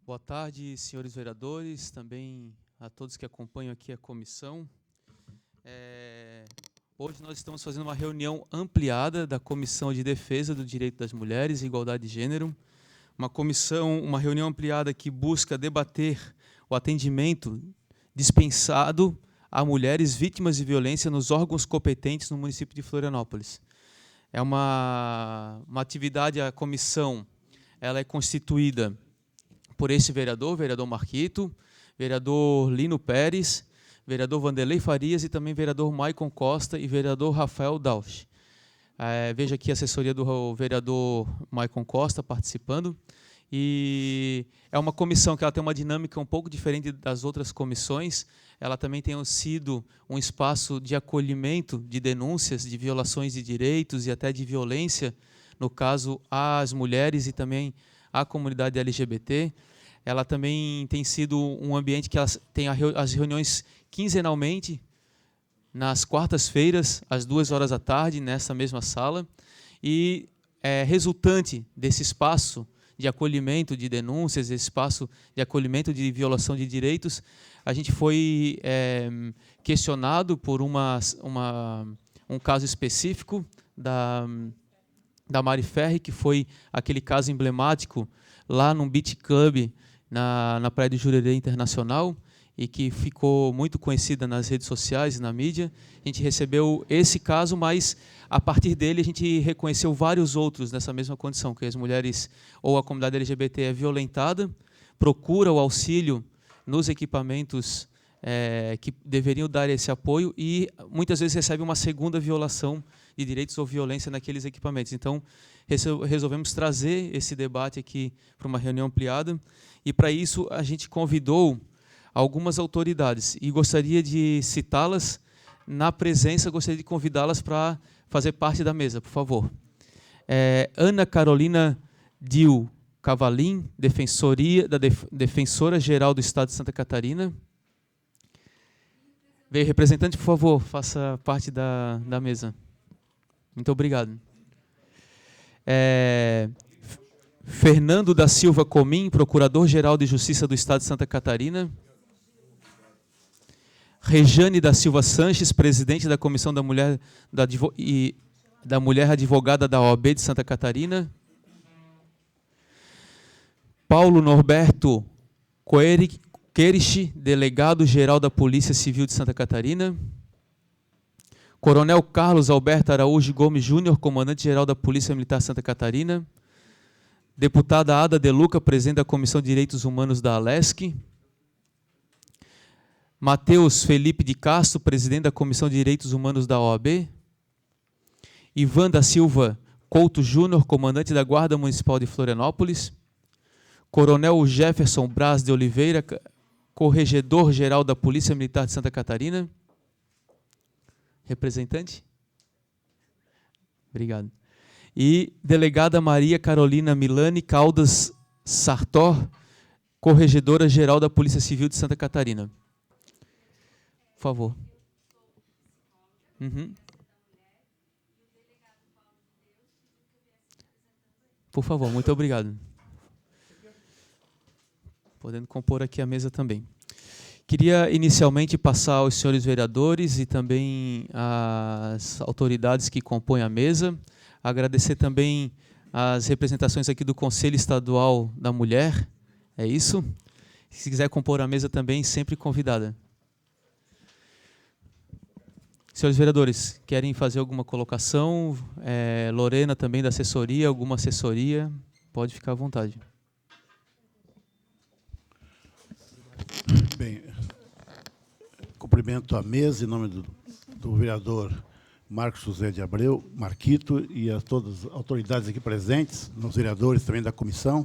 Boa tarde, senhores vereadores, também a todos que acompanham aqui a comissão. Hoje nós estamos fazendo uma reunião ampliada da Comissão de Defesa do Direito das Mulheres e Igualdade de Gênero, uma reunião ampliada que busca debater o atendimento dispensado a mulheres vítimas de violência nos órgãos competentes no município de Florianópolis. É uma atividade, a comissão ela é constituída por esse vereador Marquito, vereador Lino Pérez, vereador Vanderlei Farias e também vereador Maicon Costa e vereador Rafael Dausch. Veja aqui a assessoria do vereador Maicon Costa participando. E é uma comissão que ela tem uma dinâmica um pouco diferente das outras comissões. Ela também tem sido um espaço de acolhimento de denúncias de violações de direitos e até de violência, no caso, às mulheres e também à comunidade LGBT. Ela também tem sido um ambiente que elas têm as reuniões quinzenalmente, nas quartas-feiras, às 14h, nessa mesma sala. E resultante desse espaço de acolhimento de denúncias, esse espaço de acolhimento de violação de direitos, a gente foi questionado por um caso específico da Mari Ferri, que foi aquele caso emblemático lá no Beach Club, na Praia do Jurerê Internacional, e que ficou muito conhecida nas redes sociais e na mídia. A gente recebeu esse caso, mas, a partir dele, a gente reconheceu vários outros nessa mesma condição, que as mulheres ou a comunidade LGBT é violentada, procura o auxílio nos equipamentos que deveriam dar esse apoio e, muitas vezes, recebe uma segunda violação de direitos ou violência naqueles equipamentos. Então, resolvemos trazer esse debate aqui para uma reunião ampliada, e, para isso, a gente convidou algumas autoridades, e gostaria de citá-las na presença, gostaria de convidá-las para fazer parte da mesa, por favor. Ana Carolina Dil Cavalim, Defensora-Geral do Estado de Santa Catarina. Veio, representante, por favor, faça parte da mesa. Muito obrigado. Fernando da Silva Comim, Procurador-Geral de Justiça do Estado de Santa Catarina. Rejane da Silva Sanches, presidente da Comissão da Mulher Advogada da OAB de Santa Catarina. Paulo Norberto Querich, delegado-geral da Polícia Civil de Santa Catarina. Coronel Carlos Alberto Araújo Gomes Júnior, comandante-geral da Polícia Militar de Santa Catarina. Deputada Ada De Luca, presidente da Comissão de Direitos Humanos da ALESC. Matheus Felipe de Castro, presidente da Comissão de Direitos Humanos da OAB. Ivan da Silva Couto Júnior, comandante da Guarda Municipal de Florianópolis. Coronel Jefferson Braz de Oliveira, corregedor-geral da Polícia Militar de Santa Catarina. Representante? Obrigado. E delegada Maria Carolina Milani Caldas Sartor, corregedora-geral da Polícia Civil de Santa Catarina. Por favor. Por favor, muito obrigado. Podendo compor aqui a mesa também. Queria, inicialmente, passar aos senhores vereadores e também às autoridades que compõem a mesa. Agradecer também as representações aqui do Conselho Estadual da Mulher. É isso? Se quiser compor a mesa também, sempre convidada. Senhores vereadores, querem fazer alguma colocação? Lorena também da assessoria, alguma assessoria? Pode ficar à vontade. Bem, cumprimento a mesa em nome do vereador Marcos José de Abreu, Marquito, e a todas as autoridades aqui presentes, os vereadores também da comissão.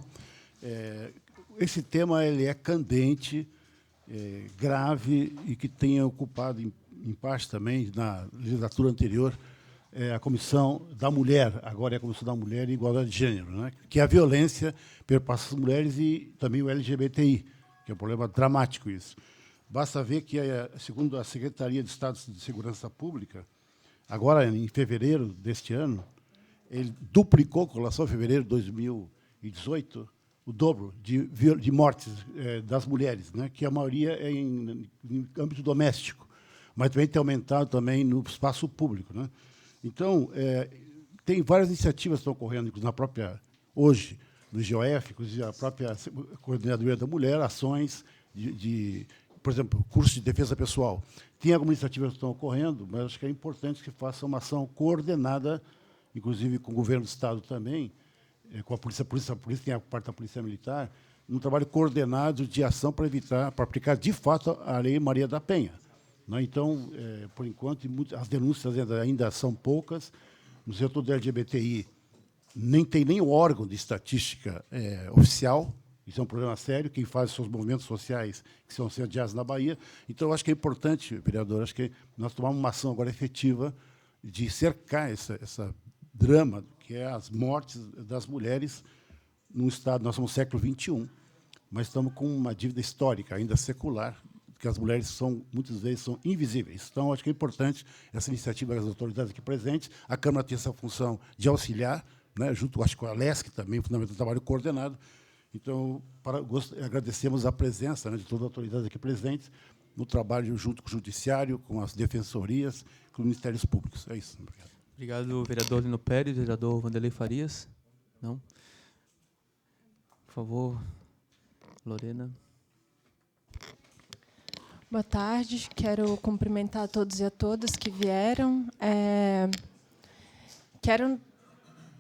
Esse tema ele é candente, grave, e que tem ocupado, em parte também, na legislatura anterior, a Comissão da Mulher, agora é a Comissão da Mulher e Igualdade de Gênero, né? Que é a violência perpassa as mulheres e também o LGBTI, que é um problema dramático isso. Basta ver que, segundo a Secretaria de Estado de Segurança Pública, agora, em fevereiro deste ano, ele duplicou, com relação a fevereiro de 2018, o dobro de mortes das mulheres, né, que a maioria é em âmbito doméstico, mas também tem aumentado também no espaço público, né? Então, tem várias iniciativas que estão ocorrendo, inclusive na própria, hoje, no GOF, inclusive a própria Coordenadoria da Mulher, ações por exemplo, curso de defesa pessoal. Tem algumas iniciativas que estão ocorrendo, mas acho que é importante que faça uma ação coordenada, inclusive com o governo do Estado também, com a polícia tem a parte da Polícia Militar, um trabalho coordenado de ação para aplicar, de fato, a Lei Maria da Penha. Né? Então, por enquanto, as denúncias ainda são poucas. No setor do LGBTI, nem tem nem o órgão de estatística oficial. Isso é um problema sério. Quem faz os seus movimentos sociais que são sediados na Bahia. Então, eu acho que é importante, vereador, acho que nós tomarmos uma ação agora efetiva de cercar essa drama, que é as mortes das mulheres no Estado. Nós somos no século XXI, mas estamos com uma dívida histórica, ainda secular, que as mulheres muitas vezes são invisíveis. Então, acho que é importante essa iniciativa das autoridades aqui presentes. A Câmara tem essa função de auxiliar, né, junto, acho, com a LESC também, fundamental trabalho coordenado. Então, agradecemos a presença, né, de todas as autoridades aqui presentes no trabalho junto com o Judiciário, com as defensorias, com os Ministérios Públicos. É isso. Obrigado. Obrigado, vereador Lino Pérez. Vereador Vanderlei Farias? Não? Por favor, Lorena. Boa tarde. Quero cumprimentar a todos e a todas que vieram. Quero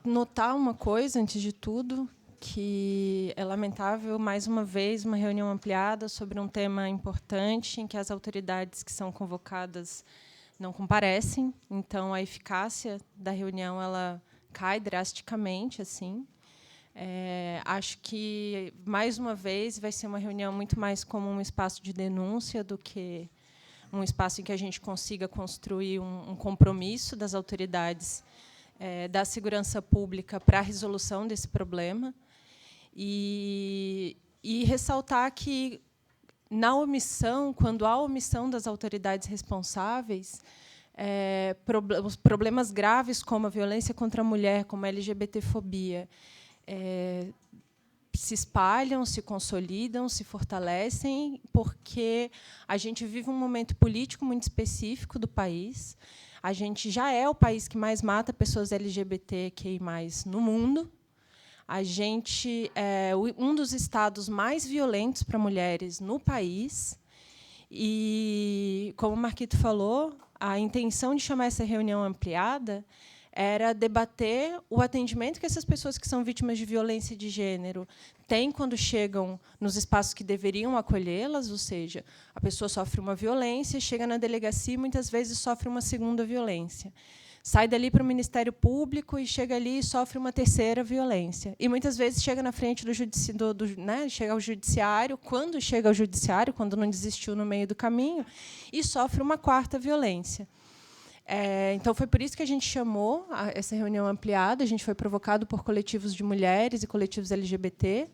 notar uma coisa, antes de tudo, que é lamentável, mais uma vez, uma reunião ampliada sobre um tema importante, em que as autoridades que são convocadas não comparecem. Então, a eficácia da reunião ela cai drasticamente. Assim. Acho que, mais uma vez, vai ser uma reunião muito mais como um espaço de denúncia do que um espaço em que a gente consiga construir um compromisso das autoridades da segurança pública para a resolução desse problema. E ressaltar que, na omissão, quando há omissão das autoridades responsáveis, os problemas graves como a violência contra a mulher, como a LGBTfobia, se espalham, se consolidam, se fortalecem, porque a gente vive um momento político muito específico do país. A gente já é o país que mais mata pessoas LGBTQI+ no mundo. A gente é um dos estados mais violentos para mulheres no país. E, como o Marquito falou, a intenção de chamar essa reunião ampliada era debater o atendimento que essas pessoas que são vítimas de violência de gênero têm quando chegam nos espaços que deveriam acolhê-las, ou seja, a pessoa sofre uma violência, chega na delegacia e, muitas vezes, sofre uma segunda violência. Sai dali para o Ministério Público e chega ali e sofre uma terceira violência. E, muitas vezes, chega na frente chega ao Judiciário, quando chega ao Judiciário, quando não desistiu no meio do caminho, e sofre uma quarta violência. Então, foi por isso que a gente chamou essa reunião ampliada. A gente foi provocado por coletivos de mulheres e coletivos LGBT,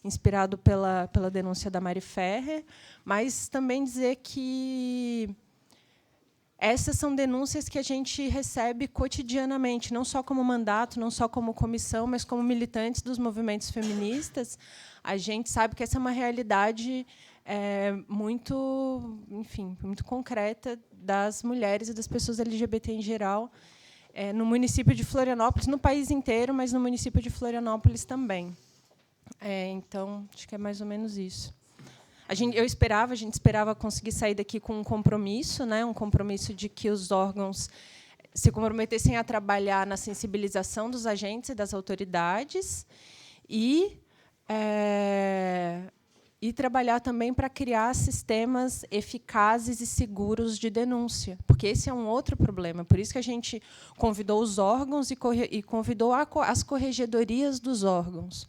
inspirado pela denúncia da Mari Ferrer, mas também dizer que essas são denúncias que a gente recebe cotidianamente, não só como mandato, não só como comissão, mas como militantes dos movimentos feministas. A gente sabe que essa é uma realidade muito, enfim, muito concreta das mulheres e das pessoas LGBT em geral, no município de Florianópolis, no país inteiro, mas no município de Florianópolis também. Então, acho que é mais ou menos isso. A gente esperava conseguir sair daqui com um compromisso, né, um compromisso de que os órgãos se comprometessem a trabalhar na sensibilização dos agentes e das autoridades e trabalhar também para criar sistemas eficazes e seguros de denúncia, porque esse é um outro problema. Por isso que a gente convidou os órgãos e convidou as corregedorias dos órgãos.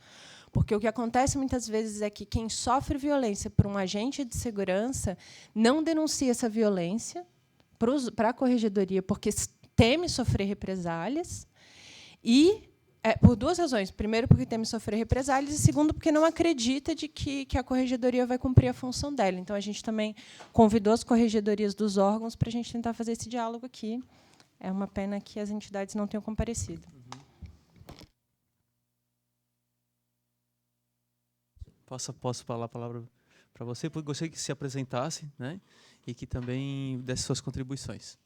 Porque o que acontece muitas vezes é que quem sofre violência por um agente de segurança não denuncia essa violência para a corregedoria, porque teme sofrer represálias, e por duas razões. Primeiro, porque teme sofrer represálias, e segundo, porque não acredita de que a corregedoria vai cumprir a função dela. Então, a gente também convidou as corregedorias dos órgãos para a gente tentar fazer esse diálogo aqui. É uma pena que as entidades não tenham comparecido. Posso falar a palavra para você? Porque gostaria que se apresentasse, né? E que também desse suas contribuições.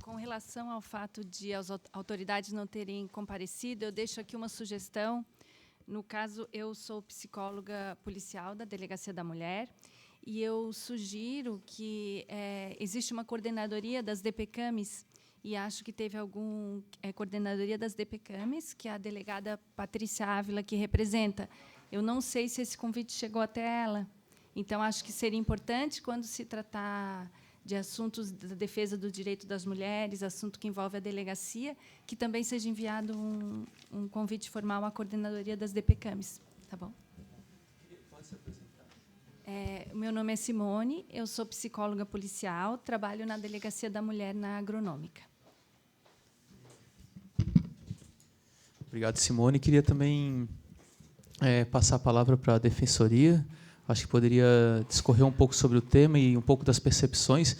Com relação ao fato de as autoridades não terem comparecido, eu deixo aqui uma sugestão. No caso, eu sou psicóloga policial da Delegacia da Mulher e eu sugiro que existe uma coordenadoria das DPCAMs e acho que teve coordenadoria das DPCAMs, que é a delegada Patrícia Ávila que representa. Eu não sei se esse convite chegou até ela. Então, acho que seria importante, quando se tratar de assuntos da defesa do direito das mulheres, assunto que envolve a delegacia, que também seja enviado um convite formal à coordenadoria das DPCAMs. Tá bom? Pode se apresentar. O meu nome é Simone, eu sou psicóloga policial, trabalho na Delegacia da Mulher na Agronômica. Obrigado, Simone. Queria também passar a palavra para a Defensoria. Acho que poderia discorrer um pouco sobre o tema e um pouco das percepções.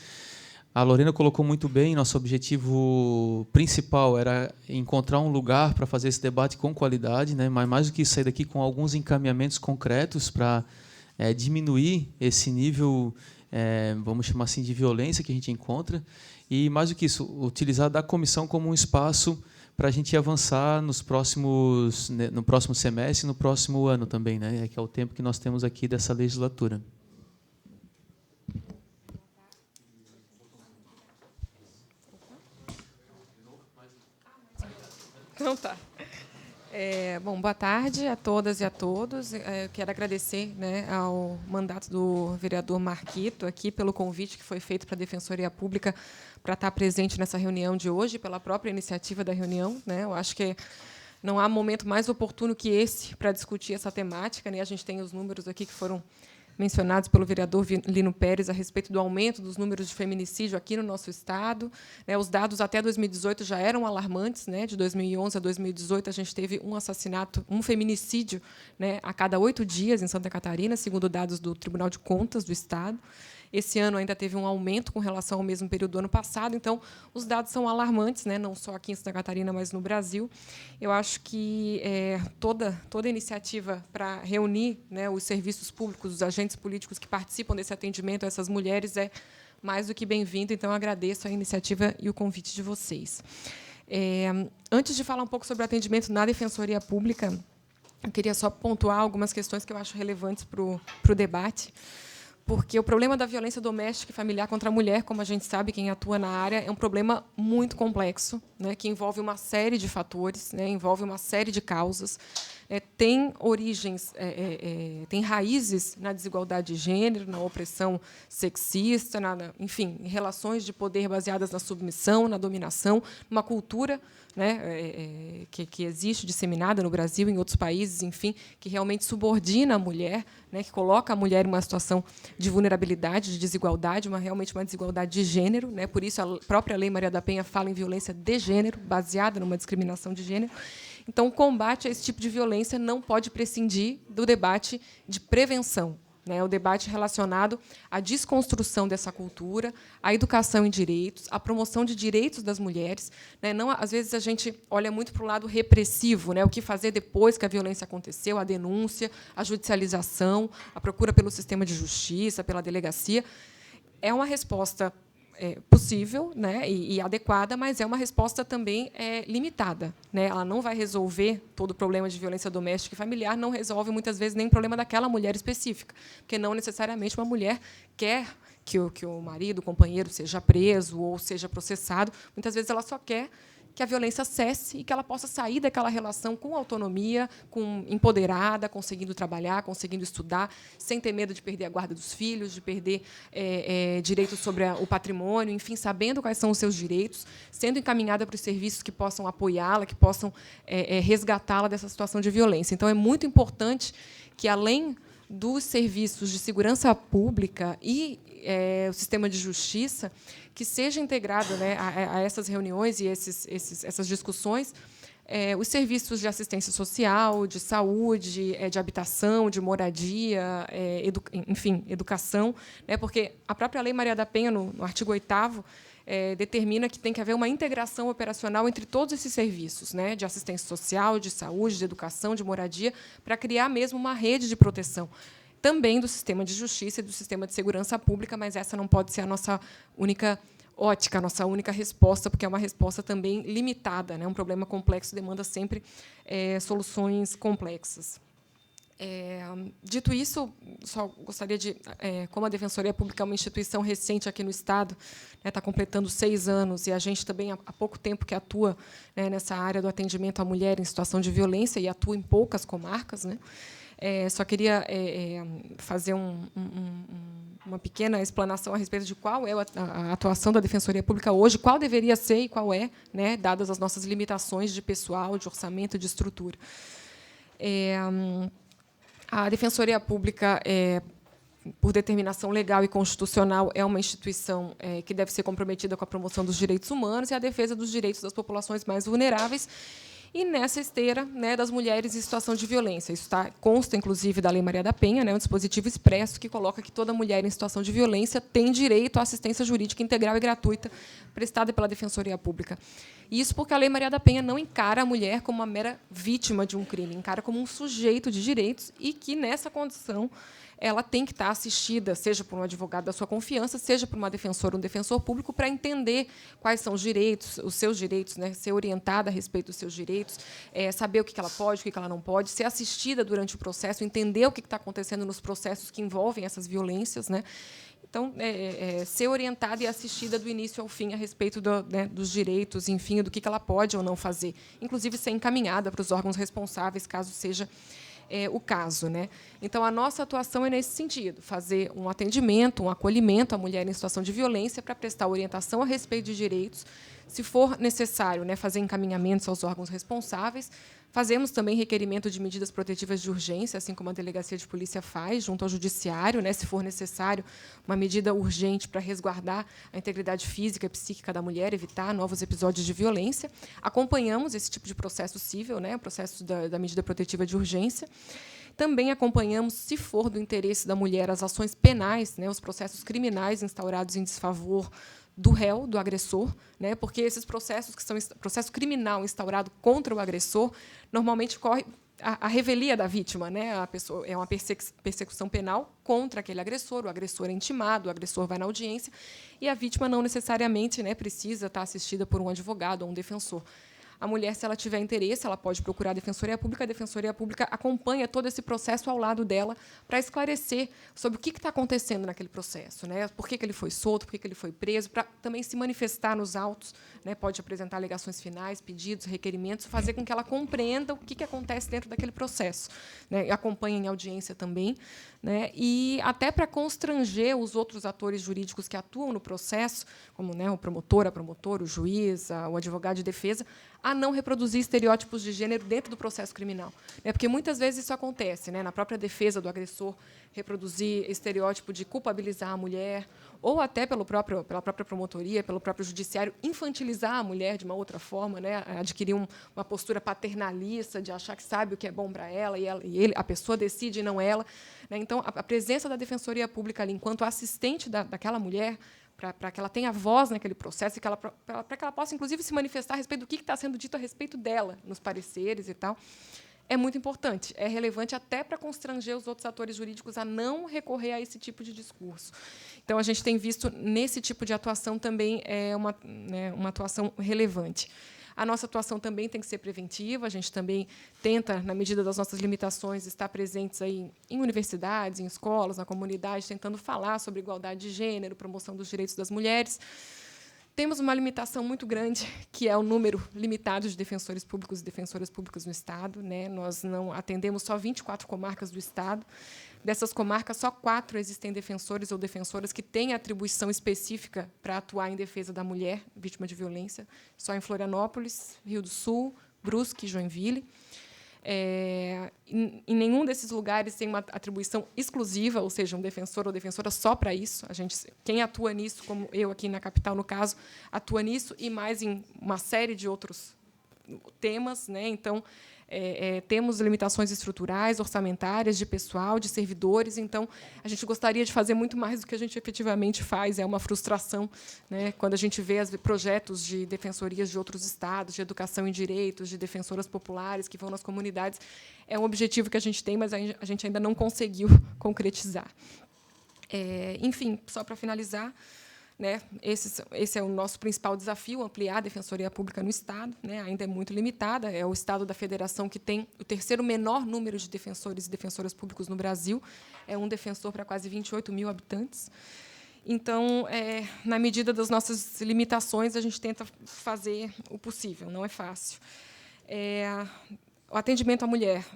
A Lorena colocou muito bem, nosso objetivo principal era encontrar um lugar para fazer esse debate com qualidade, né? Mas, mais do que isso, sair daqui com alguns encaminhamentos concretos para diminuir esse nível, vamos chamar assim, de violência que a gente encontra. E, mais do que isso, utilizar da comissão como um espaço para a gente avançar no próximo semestre e no próximo ano também, né? Que é o tempo que nós temos aqui dessa legislatura. Então tá. Bom, boa tarde a todas e a todos. Eu quero agradecer, né, ao mandato do vereador Marquito aqui pelo convite que foi feito para a Defensoria Pública para estar presente nessa reunião de hoje, pela própria iniciativa da reunião, né? Eu acho que não há momento mais oportuno que esse para discutir essa temática, né? A gente tem os números aqui que foram mencionados pelo vereador Lino Pérez a respeito do aumento dos números de feminicídio aqui no nosso estado. Os dados até 2018 já eram alarmantes, né? De 2011 a 2018 a gente teve um assassinato, um feminicídio, né, a cada 8 dias em Santa Catarina, segundo dados do Tribunal de Contas do Estado. Esse ano ainda teve um aumento com relação ao mesmo período do ano passado, então os dados são alarmantes, né, não só aqui em Santa Catarina, mas no Brasil. Eu acho que toda iniciativa para reunir, né, os serviços públicos, os agentes políticos que participam desse atendimento a essas mulheres é mais do que bem-vindo, então agradeço a iniciativa e o convite de vocês. Antes de falar um pouco sobre o atendimento na Defensoria Pública, eu queria só pontuar algumas questões que eu acho relevantes para o debate, porque o problema da violência doméstica e familiar contra a mulher, como a gente sabe, quem atua na área, é um problema muito complexo, né, que envolve uma série de fatores, né, envolve uma série de causas, tem origens, tem raízes na desigualdade de gênero, na opressão sexista, enfim, em relações de poder baseadas na submissão, na dominação, numa cultura, né, que existe disseminada no Brasil e em outros países, enfim, que realmente subordina a mulher, né, que coloca a mulher em uma situação de vulnerabilidade, de desigualdade, realmente uma desigualdade de gênero, né? Por isso a própria Lei Maria da Penha fala em violência de gênero, baseada numa discriminação de gênero. Então, o combate a esse tipo de violência não pode prescindir do debate de prevenção, né, o debate relacionado à desconstrução dessa cultura, à educação em direitos, à promoção de direitos das mulheres, né. Não, às vezes, a gente olha muito para o lado repressivo, né, o que fazer depois que a violência aconteceu, a denúncia, a judicialização, a procura pelo sistema de justiça, pela delegacia. É uma resposta possível, né, e adequada, mas é uma resposta também limitada, né? Ela não vai resolver todo o problema de violência doméstica e familiar, não resolve, muitas vezes, nem o problema daquela mulher específica, porque não necessariamente uma mulher quer que o marido, o companheiro, seja preso ou seja processado. Muitas vezes ela só quer que a violência cesse e que ela possa sair daquela relação com autonomia, empoderada, conseguindo trabalhar, conseguindo estudar, sem ter medo de perder a guarda dos filhos, de perder direitos sobre o patrimônio, enfim, sabendo quais são os seus direitos, sendo encaminhada para os serviços que possam apoiá-la, que possam resgatá-la dessa situação de violência. Então, é muito importante que, além dos serviços de segurança pública e o sistema de justiça, que seja integrado, né, a essas reuniões e essas discussões, os serviços de assistência social, de saúde, de habitação, de moradia, enfim, educação, né, porque a própria Lei Maria da Penha, no artigo 8º, determina que tem que haver uma integração operacional entre todos esses serviços, né, de assistência social, de saúde, de educação, de moradia, para criar mesmo uma rede de proteção, também do sistema de justiça e do sistema de segurança pública, mas essa não pode ser a nossa única ótica, a nossa única resposta, porque é uma resposta também limitada, né? Um problema complexo demanda sempre soluções complexas. Dito isso, só gostaria de, como a Defensoria Pública é uma instituição recente aqui no Estado, está completando 6 anos, e a gente também há pouco tempo que atua, né, nessa área do atendimento à mulher em situação de violência, e atua em poucas comarcas, né? Só queria fazer uma pequena explanação a respeito de qual é a atuação da Defensoria Pública hoje, qual deveria ser e qual é, né, dadas as nossas limitações de pessoal, de orçamento, de estrutura. A Defensoria Pública, por determinação legal e constitucional, é uma instituição que deve ser comprometida com a promoção dos direitos humanos e a defesa dos direitos das populações mais vulneráveis, e nessa esteira, né, das mulheres em situação de violência. Isso consta, inclusive, da Lei Maria da Penha, né, um dispositivo expresso que coloca que toda mulher em situação de violência tem direito à assistência jurídica integral e gratuita prestada pela Defensoria Pública. Isso porque a Lei Maria da Penha não encara a mulher como uma mera vítima de um crime, encara como um sujeito de direitos, e que, nessa condição, ela tem que estar assistida, seja por um advogado da sua confiança, seja por uma defensora ou um defensor público, para entender quais são os seus direitos, né, ser orientada a respeito dos seus direitos, saber o que ela pode, o que ela não pode, ser assistida durante o processo, entender o que está acontecendo nos processos que envolvem essas violências, né. Então, ser orientada e assistida do início ao fim a respeito dos direitos, enfim, do que ela pode ou não fazer, inclusive ser encaminhada para os órgãos responsáveis, caso seja o caso, né? Então, a nossa atuação é nesse sentido, fazer um atendimento, um acolhimento à mulher em situação de violência para prestar orientação a respeito de direitos, se for necessário, né, fazer encaminhamentos aos órgãos responsáveis. Fazemos também requerimento de medidas protetivas de urgência, assim como a Delegacia de Polícia faz, junto ao Judiciário, né, se for necessário, uma medida urgente para resguardar a integridade física e psíquica da mulher, evitar novos episódios de violência. Acompanhamos esse tipo de processo cível, né, o processo da medida protetiva de urgência. Também acompanhamos, se for do interesse da mulher, as ações penais, né, os processos criminais instaurados em desfavor do réu, do agressor, né, porque esses processos que são processo criminal instaurado contra o agressor, normalmente corre a revelia da vítima, né, a pessoa é uma persecução penal contra aquele agressor, o agressor é intimado, o agressor vai na audiência, e a vítima não necessariamente, né, precisa estar assistida por um advogado ou um defensor. A mulher, se ela tiver interesse, ela pode procurar a Defensoria Pública acompanha todo esse processo ao lado dela para esclarecer sobre o que está acontecendo naquele processo, né? Por que ele foi solto, por que ele foi preso, para também se manifestar nos autos, né? Pode apresentar alegações finais, pedidos, requerimentos, fazer com que ela compreenda o que acontece dentro daquele processo, né? E acompanha em audiência também, né? E até para constranger os outros atores jurídicos que atuam no processo, como, né, o promotor, a promotora, o juiz, o advogado de defesa, a não reproduzir estereótipos de gênero dentro do processo criminal. Porque muitas vezes isso acontece, né, na própria defesa do agressor, reproduzir estereótipo de culpabilizar a mulher, ou até pela própria promotoria, pelo próprio judiciário, infantilizar a mulher de uma outra forma, né, adquirir uma postura paternalista, de achar que sabe o que é bom para ela, a pessoa decide e não ela. Né. Então, a presença da Defensoria Pública ali, enquanto assistente daquela mulher, para que ela tenha voz naquele processo e para que ela possa, inclusive, se manifestar a respeito do que está sendo dito a respeito dela, nos pareceres e tal, é muito importante, é relevante até para constranger os outros atores jurídicos a não recorrer a esse tipo de discurso. Então, a gente tem visto, nesse tipo de atuação, também uma atuação relevante. A nossa atuação também tem que ser preventiva, a gente também tenta, na medida das nossas limitações, estar presentes aí em universidades, em escolas, na comunidade, tentando falar sobre igualdade de gênero, promoção dos direitos das mulheres. Temos uma limitação muito grande, que é o número limitado de defensores públicos e defensoras públicas no Estado, né? Nós não atendemos só 24 comarcas do Estado. Dessas comarcas, só 4 existem defensores ou defensoras que têm atribuição específica para atuar em defesa da mulher vítima de violência, só em Florianópolis, Rio do Sul, Brusque e Joinville. Em nenhum desses lugares tem uma atribuição exclusiva, ou seja, um defensor ou defensora só para isso. Quem atua nisso, como eu aqui na capital, no caso, atua nisso, e mais em uma série de outros temas, né? Então, temos limitações estruturais, orçamentárias, de pessoal, de servidores. Então, a gente gostaria de fazer muito mais do que a gente efetivamente faz. É uma frustração, né, quando a gente vê projetos de defensorias de outros estados, de educação em direitos, de defensoras populares que vão nas comunidades. É um objetivo que a gente tem, mas a gente ainda não conseguiu concretizar. Enfim, só para finalizar, né, esse é o nosso principal desafio, ampliar a Defensoria Pública no Estado. Né, ainda é muito limitada, é o Estado da Federação que tem o terceiro menor número de defensores e defensoras públicos no Brasil, é um defensor para quase 28 mil habitantes. Então, na medida das nossas limitações, a gente tenta fazer o possível, não é fácil. O atendimento à mulher,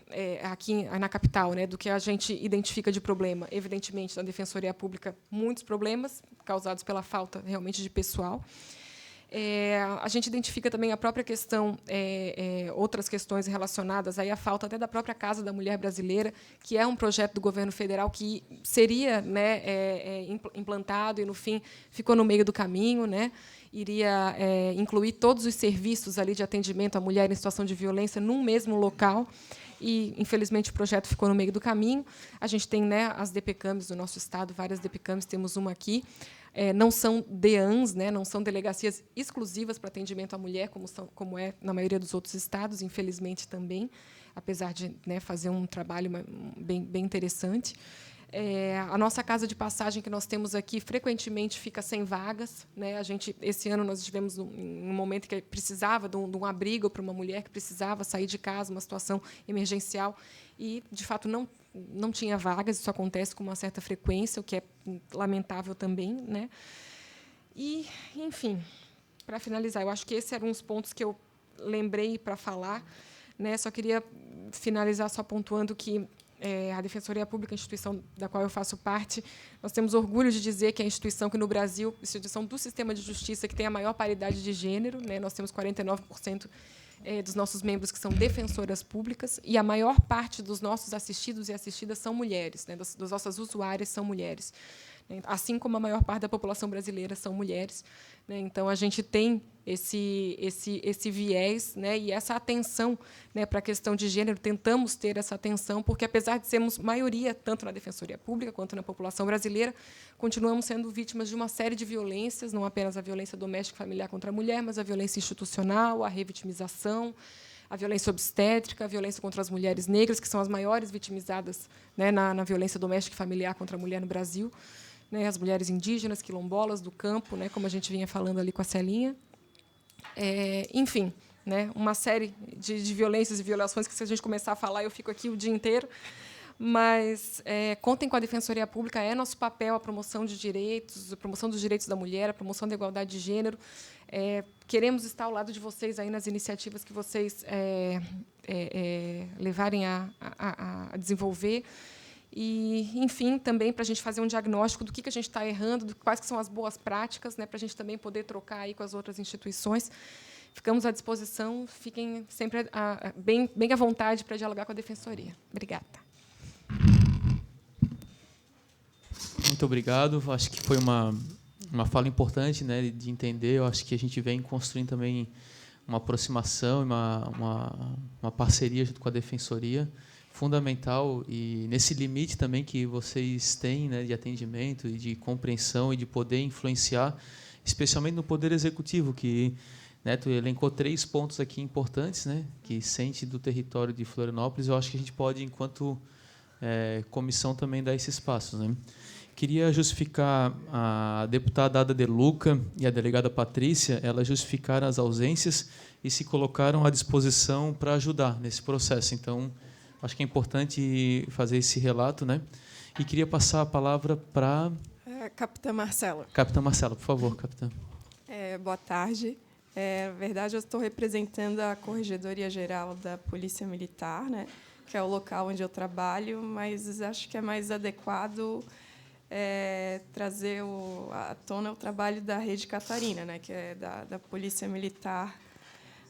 aqui na capital, né, do que a gente identifica de problema, evidentemente, na Defensoria Pública, muitos problemas causados pela falta, realmente, de pessoal. A gente identifica também a própria questão, outras questões relacionadas aí à falta até da própria Casa da Mulher Brasileira, que é um projeto do governo federal que seria, né, implantado e, no fim, ficou no meio do caminho, né? Iria incluir todos os serviços ali de atendimento à mulher em situação de violência num mesmo local. E, infelizmente, o projeto ficou no meio do caminho. A gente tem, né, as DPCAMs do nosso estado, várias DPCAMs, temos uma aqui. Não são DEANs, né, não são delegacias exclusivas para atendimento à mulher, como é na maioria dos outros estados, infelizmente também, apesar de, né, fazer um trabalho bem interessante. A nossa casa de passagem que nós temos aqui frequentemente fica sem vagas, né? Esse ano nós estivemos em um momento que precisava de um abrigo para uma mulher que precisava sair de casa, uma situação emergencial, e de fato não tinha vagas. Isso acontece com uma certa frequência, o que é lamentável também, né? E, enfim, para finalizar, eu acho que esses eram os pontos que eu lembrei para falar, né? Só queria finalizar só pontuando que a Defensoria Pública, a instituição da qual eu faço parte, nós temos orgulho de dizer que é a instituição que, no Brasil, instituição do sistema de justiça que tem a maior paridade de gênero, né? Nós temos 49% dos nossos membros que são defensoras públicas, e a maior parte dos nossos assistidos e assistidas são mulheres, né? Das nossas usuárias são mulheres, né? Assim como a maior parte da população brasileira são mulheres, né? Então, a gente tem esse viés, né, e essa atenção, né, para a questão de gênero. Tentamos ter essa atenção, porque, apesar de sermos maioria, tanto na Defensoria Pública quanto na população brasileira, continuamos sendo vítimas de uma série de violências, não apenas a violência doméstica e familiar contra a mulher, mas a violência institucional, a revitimização, a violência obstétrica, a violência contra as mulheres negras, que são as maiores vitimizadas, né, na violência doméstica e familiar contra a mulher no Brasil, né, as mulheres indígenas, quilombolas, do campo, né, como a gente vinha falando ali com a Celinha. Enfim, né, uma série de violências e violações que, se a gente começar a falar, eu fico aqui o dia inteiro. Mas contem com a Defensoria Pública, é nosso papel a promoção de direitos, a promoção dos direitos da mulher, a promoção da igualdade de gênero. Queremos estar ao lado de vocês aí nas iniciativas que vocês levarem a desenvolver. E, enfim, também para a gente fazer um diagnóstico do que a gente está errando, quais que são as boas práticas, né, para a gente também poder trocar aí com as outras instituições. Ficamos à disposição, fiquem sempre bem à vontade para dialogar com a Defensoria. Obrigada. Muito obrigado. Acho que foi uma fala importante, né, de entender. Eu acho que a gente vem construindo também uma aproximação, uma parceria junto com a Defensoria, fundamental, e nesse limite também que vocês têm, né, de atendimento e de compreensão e de poder influenciar, especialmente no Poder Executivo, que, né, tu elencou 3 pontos aqui importantes, né, que sente do território de Florianópolis. Eu acho que a gente pode, enquanto comissão, também dar esses passos, né. Queria justificar a deputada Ada De Luca e a delegada Patrícia. Elas justificaram as ausências e se colocaram à disposição para ajudar nesse processo. Então, acho que é importante fazer esse relato, né? E queria passar a palavra para Capitã Marcela. Capitã Marcela, por favor, capitã. Boa tarde. Na verdade, eu estou representando a Corregedoria Geral da Polícia Militar, né, que é o local onde eu trabalho, mas acho que é mais adequado trazer à tona o trabalho da Rede Catarina, né, que é da Polícia Militar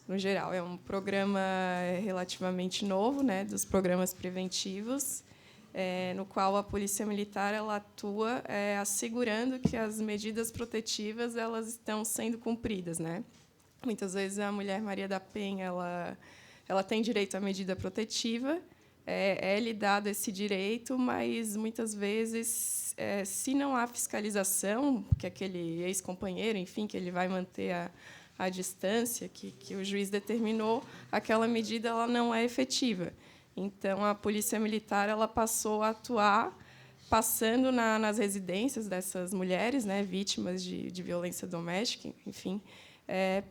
no geral. É um programa relativamente novo, né, dos programas preventivos, no qual a Polícia Militar ela atua assegurando que as medidas protetivas elas estão sendo cumpridas, né? Muitas vezes a mulher Maria da Penha ela ela tem direito à medida protetiva, é-lhe dado esse direito, mas, muitas vezes, se não há fiscalização, que aquele ex-companheiro, enfim, que ele vai manter a distância que o juiz determinou, aquela medida ela não é efetiva. Então, a Polícia Militar ela passou a atuar passando nas residências dessas mulheres, né, vítimas de violência doméstica, enfim,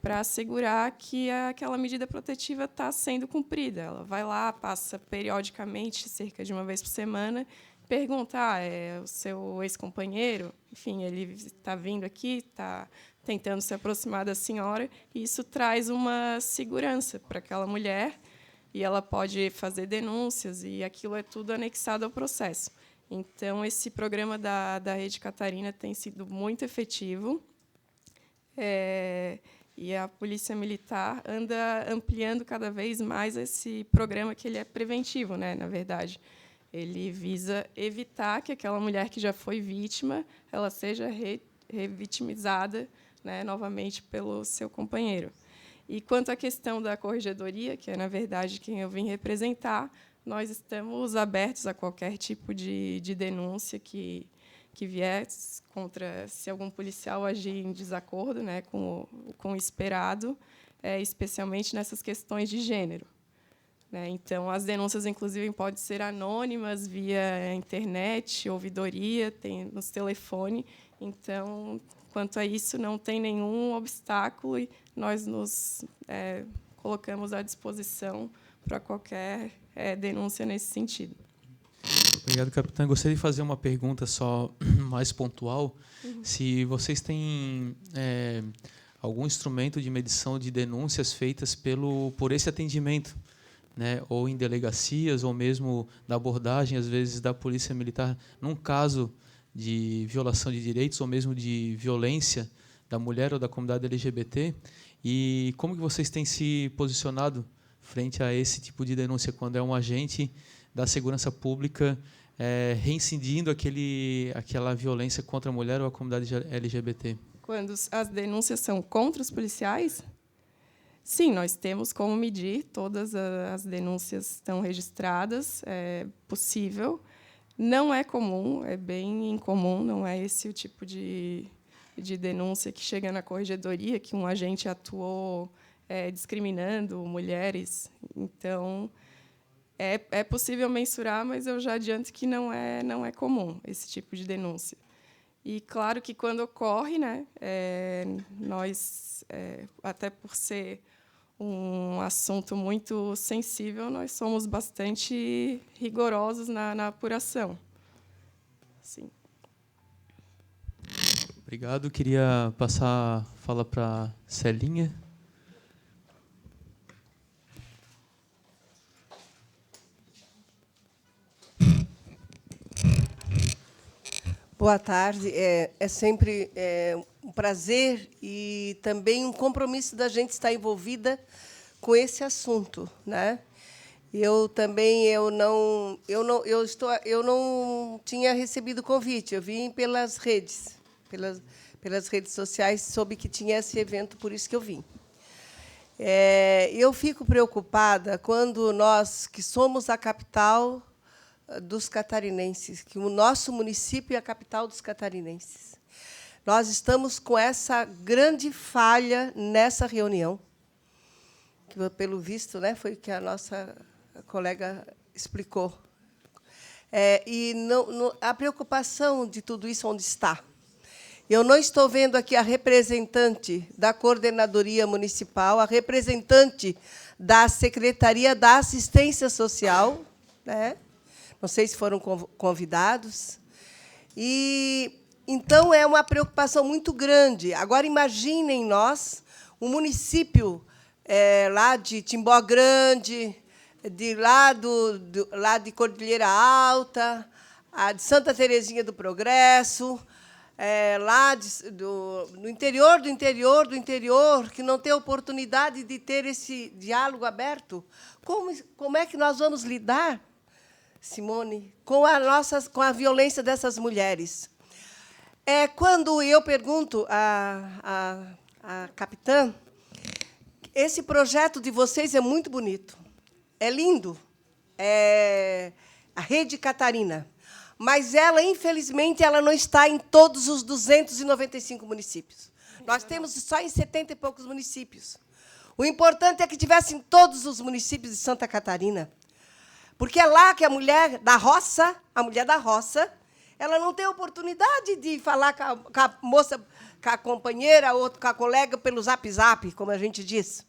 para assegurar que aquela medida protetiva está sendo cumprida. Ela vai lá, passa periodicamente, cerca de uma vez por semana, pergunta: o seu ex-companheiro, enfim, ele está vindo aqui, está tentando se aproximar da senhora, e isso traz uma segurança para aquela mulher, e ela pode fazer denúncias, e aquilo é tudo anexado ao processo. Então, esse programa da Rede Catarina tem sido muito efetivo, e a Polícia Militar anda ampliando cada vez mais esse programa, que ele é preventivo, né, na verdade. Ele visa evitar que aquela mulher que já foi vítima ela seja revitimizada, né, novamente pelo seu companheiro. E quanto à questão da corregedoria, que é, na verdade, quem eu vim representar, nós estamos abertos a qualquer tipo de denúncia que vier contra, se algum policial agir em desacordo, né, com o esperado, especialmente nessas questões de gênero. Né. Então, as denúncias, inclusive, podem ser anônimas, via internet, ouvidoria, tem nos telefones. Então, quanto a isso, não tem nenhum obstáculo, e nós nos colocamos à disposição para qualquer denúncia nesse sentido. Obrigado, capitã. Gostaria de fazer uma pergunta só mais pontual. Se vocês têm algum instrumento de medição de denúncias feitas por esse atendimento, né, ou em delegacias, ou mesmo da abordagem, às vezes, da Polícia Militar, num caso de violação de direitos ou mesmo de violência da mulher ou da comunidade LGBT, e como que vocês têm se posicionado frente a esse tipo de denúncia, quando é um agente da segurança pública reincidindo aquela violência contra a mulher ou a comunidade LGBT? Quando as denúncias são contra os policiais, sim, nós temos como medir, todas as denúncias estão registradas, é possível. Não é comum, é bem incomum, não é esse o tipo de denúncia que chega na corregedoria, que um agente atuou discriminando mulheres. Então, é possível mensurar, mas eu já adianto que não é comum esse tipo de denúncia. E, claro, que quando ocorre, né, nós, até por ser um assunto muito sensível, nós somos bastante rigorosos na apuração. Sim. Obrigado. Queria passar a fala para a Celinha. Boa tarde. É sempre um prazer e também um compromisso da gente estar envolvida com esse assunto, né? Eu não tinha recebido convite. Eu vim pelas redes sociais, soube que tinha esse evento, por isso que eu vim. Eu fico preocupada quando nós, que somos a capital dos catarinenses, que o nosso município é a capital dos catarinenses, nós estamos com essa grande falha nessa reunião, que, pelo visto, né, foi o que a nossa colega explicou. E a preocupação de tudo isso onde está? Eu não estou vendo aqui a representante da Coordenadoria Municipal, a representante da Secretaria da Assistência Social, né? Não sei se foram convidados. E, então, é uma preocupação muito grande. Agora, imaginem nós, um município lá de Timbó Grande, lá de Cordilheira Alta, de Santa Terezinha do Progresso, lá do interior do interior do interior, que não tem oportunidade de ter esse diálogo aberto. Como é que nós vamos lidar, Simone, com a violência dessas mulheres? Quando eu pergunto à capitã, esse projeto de vocês é muito bonito. é lindo, é a Rede Catarina, mas ela, infelizmente, ela não está em todos os 295 municípios. Nós temos só em 70 e poucos municípios. O importante é que tivesse em todos os municípios de Santa Catarina, porque é lá que a mulher da roça, ela não tem oportunidade de falar com a moça, com a companheira ou com a colega pelo zap, como a gente diz.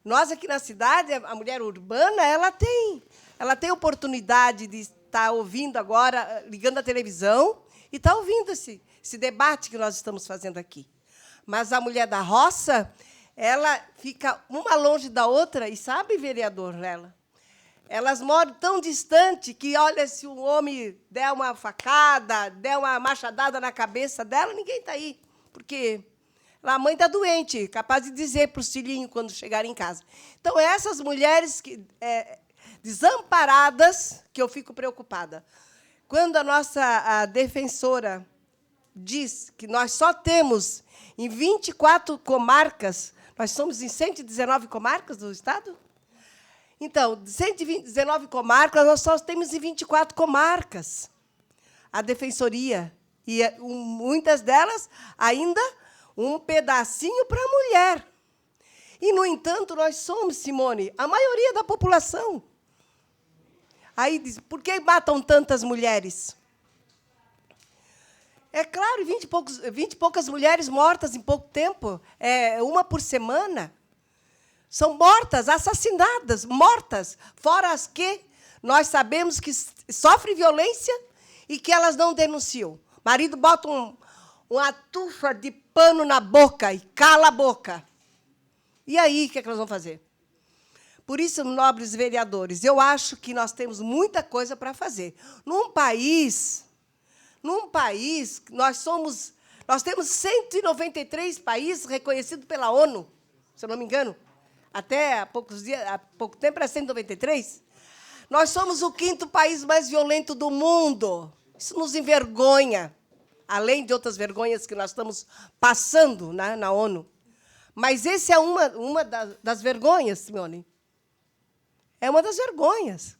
Nós, aqui na cidade, a mulher urbana, ela tem oportunidade de estar ouvindo agora, ligando a televisão, e estar ouvindo esse debate que nós estamos fazendo aqui. Mas a mulher da roça, ela fica uma longe da outra, e sabe, vereador, elas moram tão distante que, olha, se um homem der uma facada, der uma machadada na cabeça dela, ninguém está aí, porque a mãe está doente, capaz de dizer para os filhinhos quando chegarem em casa. Então, essas mulheres desamparadas, que eu fico preocupada. Quando a nossa defensora diz que nós só temos em 24 comarcas, nós somos em 119 comarcas do Estado? Então, de 119 comarcas, nós só temos em 24 comarcas a defensoria. E muitas delas ainda um pedacinho para a mulher. E, no entanto, nós somos, Simone, a maioria da população. Aí diz, por que matam tantas mulheres? É claro, 20 e poucas mulheres mortas em pouco tempo, uma por semana. São mortas, assassinadas, mortas, fora as que nós sabemos que sofrem violência e que elas não denunciam. O marido bota uma tufa de pano na boca e cala a boca. E aí, o que elas vão fazer? Por isso, nobres vereadores, eu acho que nós temos muita coisa para fazer. Num país, nós temos 193 países reconhecidos pela ONU, se eu não me engano. Há pouco tempo era 193. Nós somos o 5º país mais violento do mundo. Isso nos envergonha, além de outras vergonhas que nós estamos passando na ONU. Mas essa é uma das vergonhas, Simone. É uma das vergonhas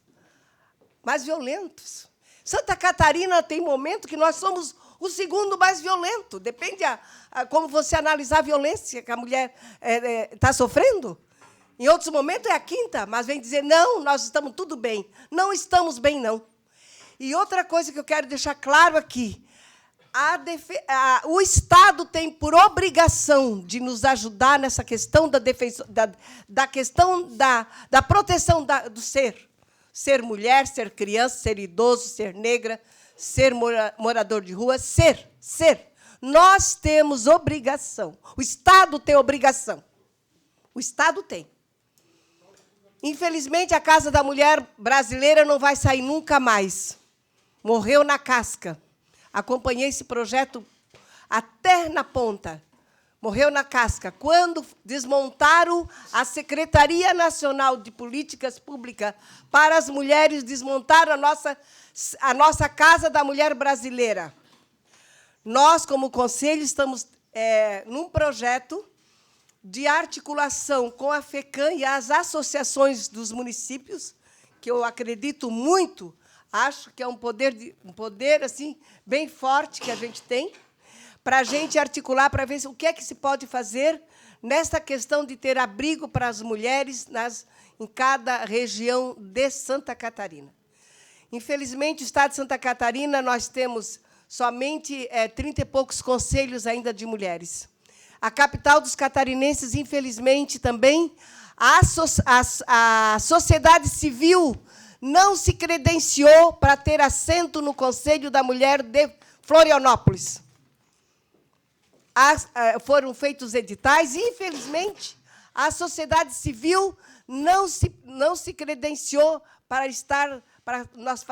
mais violentos. Santa Catarina tem momento que nós somos o 2º mais violento. Depende como você analisar a violência que a mulher está sofrendo. Em outros momentos é a 5ª, mas vem dizer, não, nós estamos tudo bem. Não estamos bem, não. E outra coisa que eu quero deixar claro aqui, o Estado tem por obrigação de nos ajudar nessa questão da questão da proteção do ser. Ser mulher, ser criança, ser idoso, ser negra, ser morador de rua, ser. Nós temos obrigação. O Estado tem obrigação. O Estado tem. Infelizmente, a Casa da Mulher brasileira não vai sair nunca mais. Morreu na casca. Acompanhei esse projeto até na ponta. Morreu na casca. Quando desmontaram a Secretaria Nacional de Políticas Públicas para as mulheres, desmontaram a nossa Casa da Mulher brasileira. Nós, como Conselho, estamos num projeto de articulação com a FECAM e as associações dos municípios, que eu acredito muito, acho que é um poder assim, bem forte que a gente tem, para a gente articular, para ver o que é que se pode fazer nesta questão de ter abrigo para as mulheres em cada região de Santa Catarina. Infelizmente, no Estado de Santa Catarina, nós temos somente 30 e poucos conselhos ainda de mulheres. A capital dos catarinenses, infelizmente, também, a sociedade civil não se credenciou para ter assento no Conselho da Mulher de Florianópolis. Foram feitos editais e, infelizmente, a sociedade civil não se credenciou para nós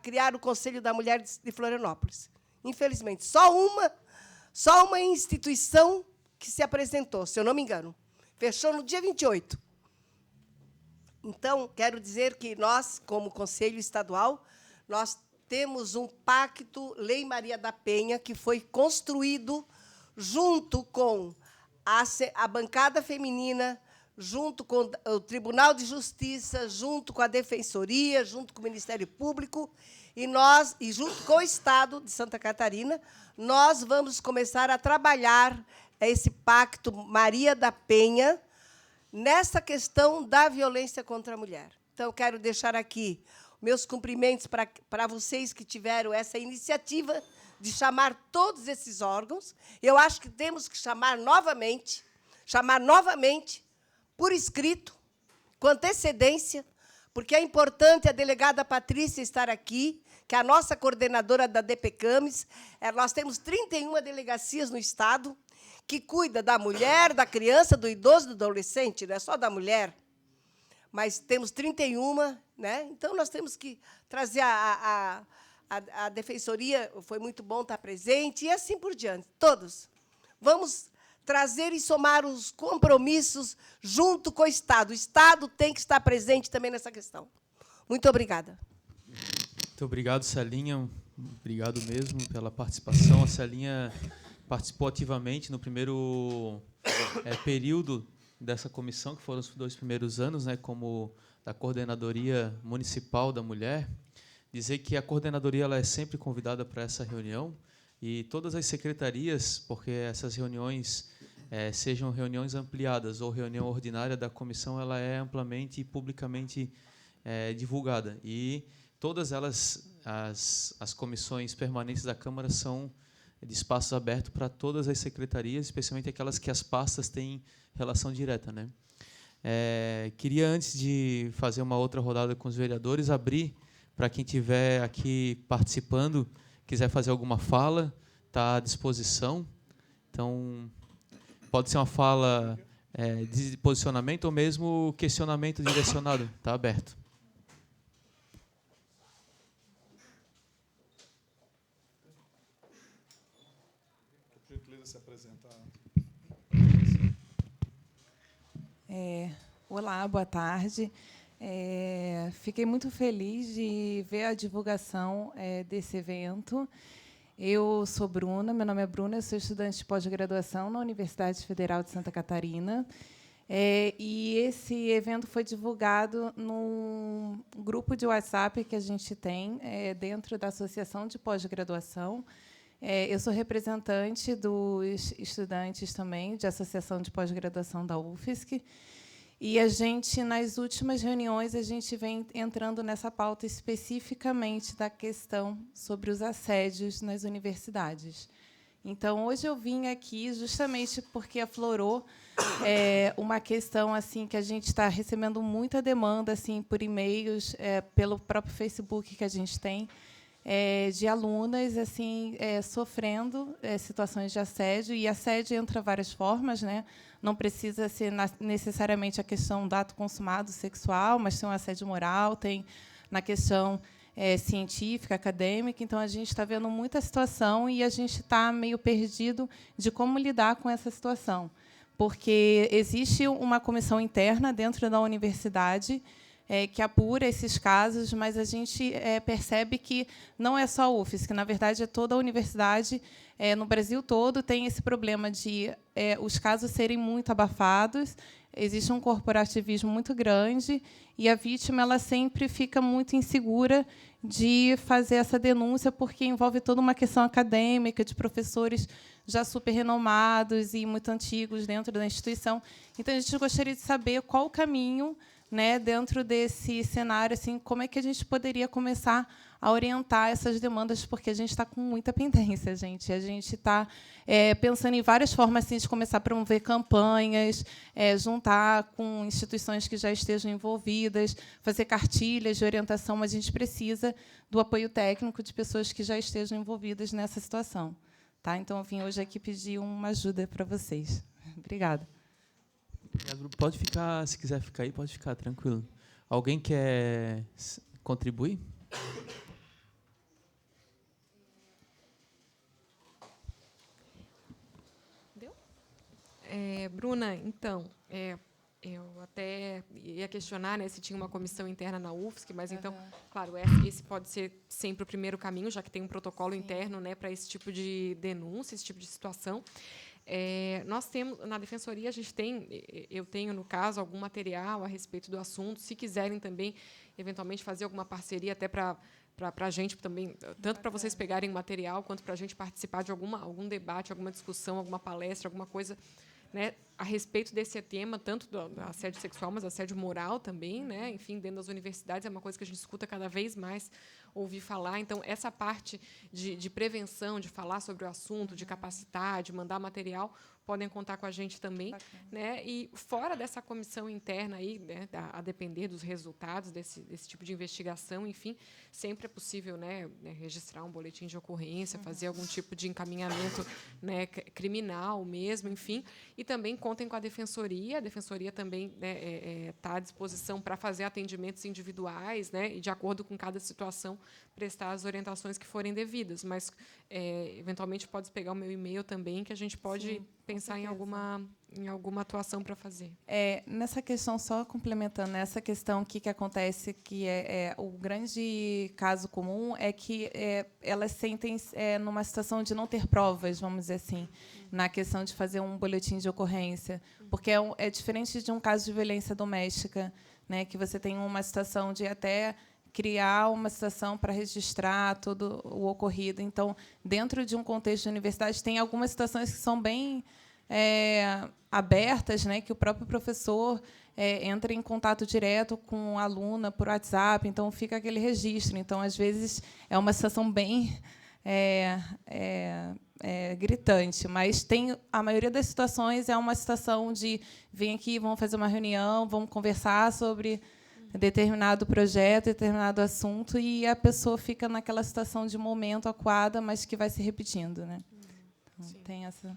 criar o Conselho da Mulher de Florianópolis. Infelizmente, só uma instituição que se apresentou, se eu não me engano. Fechou no dia 28. Então, quero dizer que nós, como Conselho Estadual, nós temos um pacto Lei Maria da Penha, que foi construído junto com a bancada feminina, junto com o Tribunal de Justiça, junto com a Defensoria, junto com o Ministério Público, e junto com o Estado de Santa Catarina, nós vamos começar a trabalhar esse Pacto Maria da Penha nessa questão da violência contra a mulher. Então, eu quero deixar aqui meus cumprimentos para vocês que tiveram essa iniciativa de chamar todos esses órgãos. Eu acho que temos que chamar novamente, por escrito, com antecedência, porque é importante a delegada Patrícia estar aqui, que é a nossa coordenadora da DPCAMES. Nós temos 31 delegacias no Estado que cuida da mulher, da criança, do idoso, do adolescente, não é só da mulher, mas temos 31, né? Então, nós temos que trazer a Defensoria, foi muito bom estar presente, e assim por diante. Todos. Vamos trazer e somar os compromissos junto com o Estado. O Estado tem que estar presente também nessa questão. Muito obrigada. Muito obrigado, Celinha. Obrigado mesmo pela participação. A Celinha participou ativamente no primeiro período dessa comissão, que foram os 2 primeiros anos, né, como da Coordenadoria Municipal da Mulher. Dizer que a coordenadoria ela é sempre convidada para essa reunião, e todas as secretarias, porque essas reuniões, sejam reuniões ampliadas ou reunião ordinária da comissão, ela é amplamente e publicamente divulgada. E todas elas, as comissões permanentes da Câmara, são de espaços abertos para todas as secretarias, especialmente aquelas que as pastas têm relação direta, né? Queria, antes de fazer uma outra rodada com os vereadores, abrir para quem estiver aqui participando, quiser fazer alguma fala, está à disposição. Então, pode ser uma fala de posicionamento ou mesmo questionamento direcionado. Está aberto. Por gentileza, se apresentar. Olá, boa tarde. Fiquei muito feliz de ver a divulgação desse evento. Eu sou Bruna, meu nome é Bruna, eu sou estudante de pós-graduação na Universidade Federal de Santa Catarina. E esse evento foi divulgado num grupo de WhatsApp que a gente tem dentro da Associação de Pós-Graduação. Eu sou representante dos estudantes também de Associação de Pós-Graduação da UFSC. E a gente, nas últimas reuniões, a gente vem entrando nessa pauta especificamente da questão sobre os assédios nas universidades. Então, hoje eu vim aqui justamente porque aflorou uma questão assim que a gente está recebendo muita demanda assim por e-mails, pelo próprio Facebook que a gente tem, de alunas assim sofrendo situações de assédio. E assédio entra várias formas, né? Não precisa ser necessariamente a questão do ato consumado sexual, mas tem um assédio moral, tem na questão científica, acadêmica. Então, a gente está vendo muita situação e a gente está meio perdido de como lidar com essa situação, porque existe uma comissão interna dentro da universidade que apura esses casos, mas a gente percebe que não é só a UFSC, que, na verdade, é toda a universidade, no Brasil todo, tem esse problema de os casos serem muito abafados, existe um corporativismo muito grande, e a vítima ela sempre fica muito insegura de fazer essa denúncia, porque envolve toda uma questão acadêmica, de professores já super renomados e muito antigos dentro da instituição. Então, a gente gostaria de saber qual o caminho, né, dentro desse cenário, assim, como é que a gente poderia começar a orientar essas demandas, porque a gente está com muita pendência, gente. A gente está pensando em várias formas assim, de começar a promover campanhas, juntar com instituições que já estejam envolvidas, fazer cartilhas de orientação, mas a gente precisa do apoio técnico de pessoas que já estejam envolvidas nessa situação. Tá? Então, eu vim hoje aqui pedir uma ajuda para vocês. Obrigada. Pode ficar, se quiser ficar aí, pode ficar, tranquilo. Alguém quer contribuir? Deu? Bruna, então, eu até ia questionar, né, se tinha uma comissão interna na UFSC, mas, então, claro, esse pode ser sempre o primeiro caminho, já que tem um protocolo interno, né, para esse tipo de denúncia, esse tipo de situação. Nós temos, na Defensoria, eu tenho, no caso, algum material a respeito do assunto. Se quiserem também, eventualmente, fazer alguma parceria até para a gente também, tanto para vocês pegarem material, quanto para a gente participar de algum debate, alguma discussão, alguma palestra, alguma coisa, né, a respeito desse tema, tanto do assédio sexual, mas assédio moral também, né, enfim, dentro das universidades, é uma coisa que a gente escuta cada vez mais ouvir falar. Então, essa parte de prevenção, de falar sobre o assunto, de capacitar, de mandar material, podem contar com a gente também, né? E fora dessa comissão interna aí, né, a depender dos resultados desse tipo de investigação, enfim, sempre é possível, né, registrar um boletim de ocorrência, fazer algum tipo de encaminhamento, né, criminal mesmo, enfim. E também contem com a Defensoria. A Defensoria também está à disposição para fazer atendimentos individuais, né, e de acordo com cada situação prestar as orientações que forem devidas. Mas eventualmente pode pegar o meu e-mail também, que a gente pode pensar em alguma atuação para fazer. Nessa questão, só complementando, nessa questão, o que acontece, que o grande caso comum é que elas sentem numa situação de não ter provas, vamos dizer assim, na questão de fazer um boletim de ocorrência, porque é diferente de um caso de violência doméstica, né, que você tem uma situação de até criar uma situação para registrar todo o ocorrido. Então, dentro de um contexto de universidade, tem algumas situações que são bem abertas, né, que o próprio professor entra em contato direto com a aluna por WhatsApp, então fica aquele registro. Então, às vezes, é uma situação bem gritante, mas a maioria das situações é uma situação de vem aqui, vamos fazer uma reunião, vamos conversar sobre determinado projeto, determinado assunto, e a pessoa fica naquela situação de momento aquada, mas que vai se repetindo, né? Então, tem essa.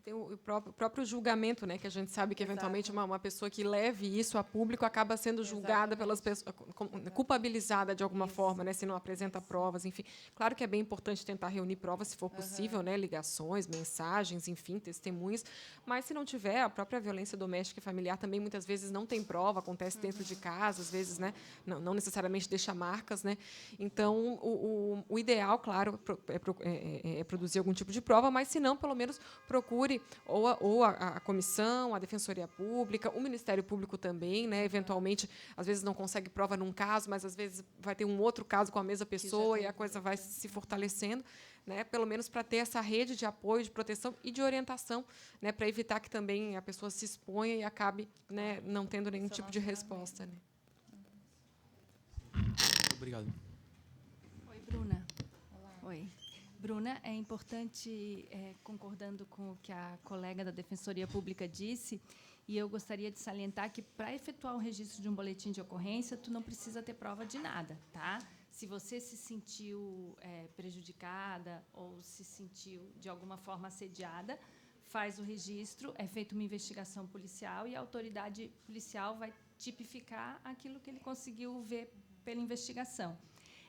Tem o próprio julgamento, né, que a gente sabe que, eventualmente, uma pessoa que leve isso a público acaba sendo julgada pelas pessoas, culpabilizada de alguma forma, né, se não apresenta provas, enfim. Claro que é bem importante tentar reunir provas, se for possível, né, ligações, mensagens, enfim, testemunhas, mas, se não tiver, a própria violência doméstica e familiar também, muitas vezes, não tem prova, acontece dentro de casa, às vezes, né, não necessariamente deixa marcas, né. Então, o ideal, claro, é produzir algum tipo de prova, mas, se não, pelo menos, procure ou a comissão, a Defensoria Pública, o Ministério Público também, né? Eventualmente, às vezes não consegue prova num caso, mas às vezes vai ter um outro caso com a mesma pessoa e a coisa vai se fortalecendo, né? Pelo menos para ter essa rede de apoio, de proteção e de orientação, né? Para evitar que também a pessoa se exponha e acabe, né, não tendo nenhum tipo de resposta, né? Obrigado. Oi, Bruna. Olá. Oi. Bruna, é importante, concordando com o que a colega da Defensoria Pública disse, e eu gostaria de salientar que, para efetuar o registro de um boletim de ocorrência, tu não precisa ter prova de nada, tá? Se você se sentiu prejudicada ou se sentiu, de alguma forma, assediada, faz o registro, é feita uma investigação policial e a autoridade policial vai tipificar aquilo que ele conseguiu ver pela investigação.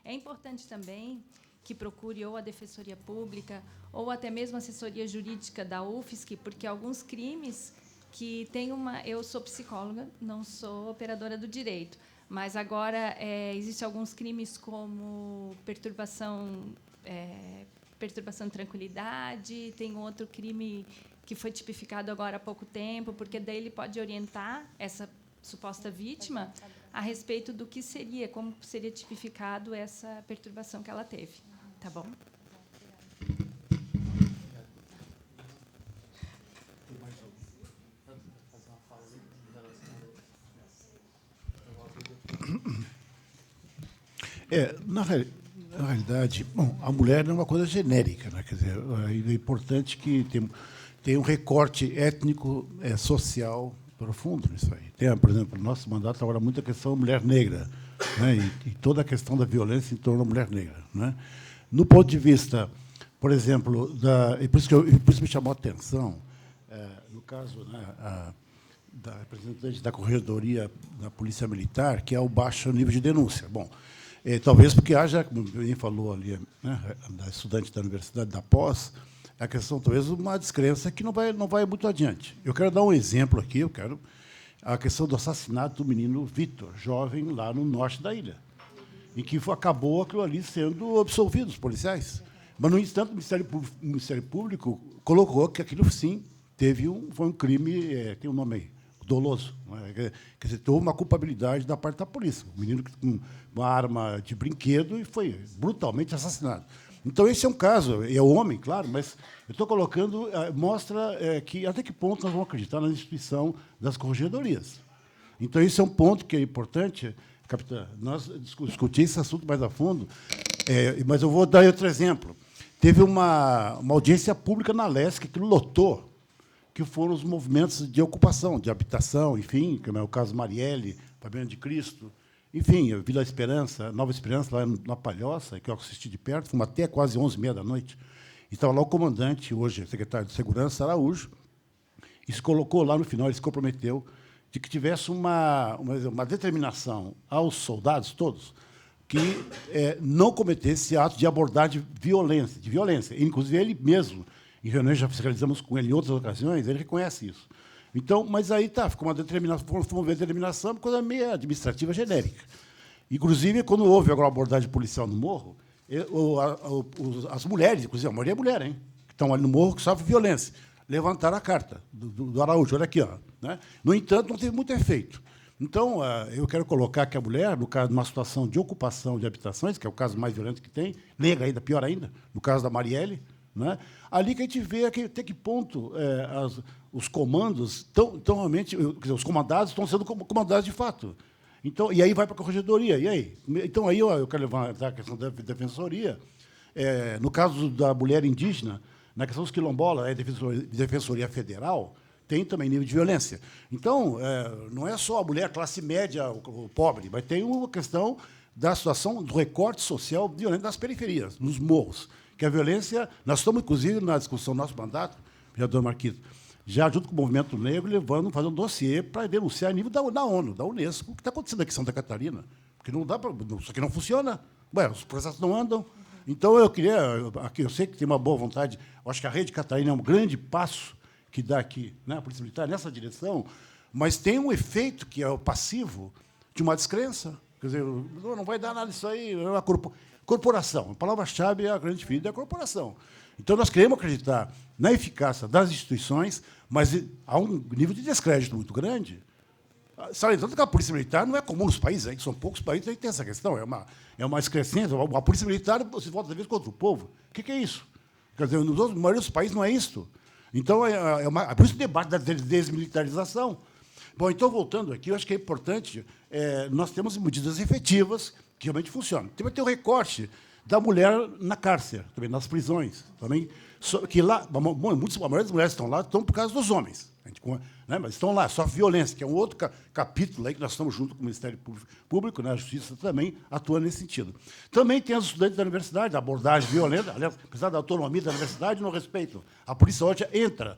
É importante também que procure ou a Defensoria Pública ou até mesmo a assessoria jurídica da UFSC, porque alguns crimes que tem uma... Eu sou psicóloga, não sou operadora do direito, mas agora existem alguns crimes como perturbação de tranquilidade, tem outro crime que foi tipificado agora há pouco tempo, porque daí ele pode orientar essa suposta vítima a respeito do que seria, como seria tipificado essa perturbação que ela teve. Tá bom? Na realidade, bom, a mulher não é uma coisa genérica, né? Quer dizer, é importante que tem um recorte étnico, social profundo nisso aí. Tem, por exemplo, no nosso mandato trabalha muito a questão da mulher negra, né? E toda a questão da violência em torno da mulher negra, né? No ponto de vista, por exemplo, e por isso me chamou a atenção, no caso, né, da representante da Corregedoria da Polícia Militar, que é o baixo nível de denúncia. Bom, talvez porque haja, como o Benjamin falou ali, né, da estudante da Universidade da Pós, a questão, talvez, uma descrença que não vai muito adiante. Eu quero dar um exemplo aqui, a questão do assassinato do menino Vitor, jovem, lá no norte da ilha, em que acabou aquilo ali sendo absolvido, os policiais. Mas, no entanto, o Ministério Público colocou que aquilo, sim, foi um crime, tem um nome aí, doloso. Né? Quer dizer, houve uma culpabilidade da parte da polícia. O menino com uma arma de brinquedo e foi brutalmente assassinado. Então, esse é um caso, é homem, claro, mas eu estou colocando, mostra que até que ponto nós vamos acreditar na instituição das corregedorias. Então, esse é um ponto que é importante, capitã. Nós discutimos esse assunto mais a fundo, mas eu vou dar outro exemplo. Teve uma audiência pública na Leste que lotou, que foram os movimentos de ocupação, de habitação, enfim, como é o caso Marielle, Fabiano de Cristo, enfim, Vila Esperança, Nova Esperança, lá na Palhoça, que eu assisti de perto, fomos até quase 11h30 da noite, e estava lá o comandante, hoje secretário de Segurança, Araújo, e se colocou lá no final, ele se comprometeu de que tivesse uma determinação aos soldados todos que não cometesse ato de abordagem de violência. Inclusive, ele mesmo, em reuniões, já fiscalizamos com ele em outras ocasiões, ele reconhece isso. Então, mas aí ficou uma determinação, fomos ver a determinação, coisa meio administrativa genérica. Inclusive, quando houve agora a abordagem policial no morro, as mulheres, inclusive, a maioria é mulher, hein, que estão ali no morro, que sofrem violência, levantaram a carta do Araújo, olha aqui. Ó, né? No entanto, não teve muito efeito. Então, eu quero colocar que a mulher, no caso de uma situação de ocupação de habitações, que é o caso mais violento que tem, nega ainda, pior ainda, no caso da Marielle, né? Ali que a gente vê até que ponto os comandos estão realmente, quer dizer, os comandados estão sendo comandados de fato. Então, e aí vai para a corregedoria. E aí? Então, aí eu quero levantar a questão da defensoria. No caso da mulher indígena, na questão dos quilombolas, a Defensoria Federal tem também nível de violência. Então, não é só a mulher classe média, o pobre, mas tem uma questão da situação do recorte social violento das periferias, nos morros, que a violência, nós estamos, inclusive, na discussão do nosso mandato, vereador Marquito, já junto com o movimento negro, fazendo um dossiê para denunciar a nível da ONU, da Unesco, o que está acontecendo aqui em Santa Catarina, porque não dá para, isso aqui não funciona, os processos não andam. Então, eu sei que tem uma boa vontade, eu acho que a Rede Catarina é um grande passo que dá aqui, né, a Polícia Militar, nessa direção, mas tem um efeito que é o passivo de uma descrença. Quer dizer, não vai dar nada isso aí. É uma corporação. A palavra-chave é a grande ferida da corporação. Então, nós queremos acreditar na eficácia das instituições, mas há um nível de descrédito muito grande. Salientando que a Polícia Militar não é comum nos países, aí, são poucos países que tem essa questão. É uma excrescência. A Polícia Militar se volta, às vezes, contra o povo. O que é isso? Quer dizer, na maioria dos países não é isso. Então, por isso o debate da desmilitarização. Bom, então, voltando aqui, eu acho que é importante, nós temos medidas efetivas que realmente funcionam. Tem que ter o recorte da mulher na cárcere, também nas prisões. Também, que lá, a maioria das mulheres que estão lá estão por causa dos homens. Né, mas estão lá, sofrem violência, que é um outro capítulo aí que nós estamos junto com o Ministério Público, né, a Justiça também atua nesse sentido. Também tem os estudantes da universidade, a abordagem violenta, aliás, apesar da autonomia da universidade, não respeitam. A polícia hoje entra,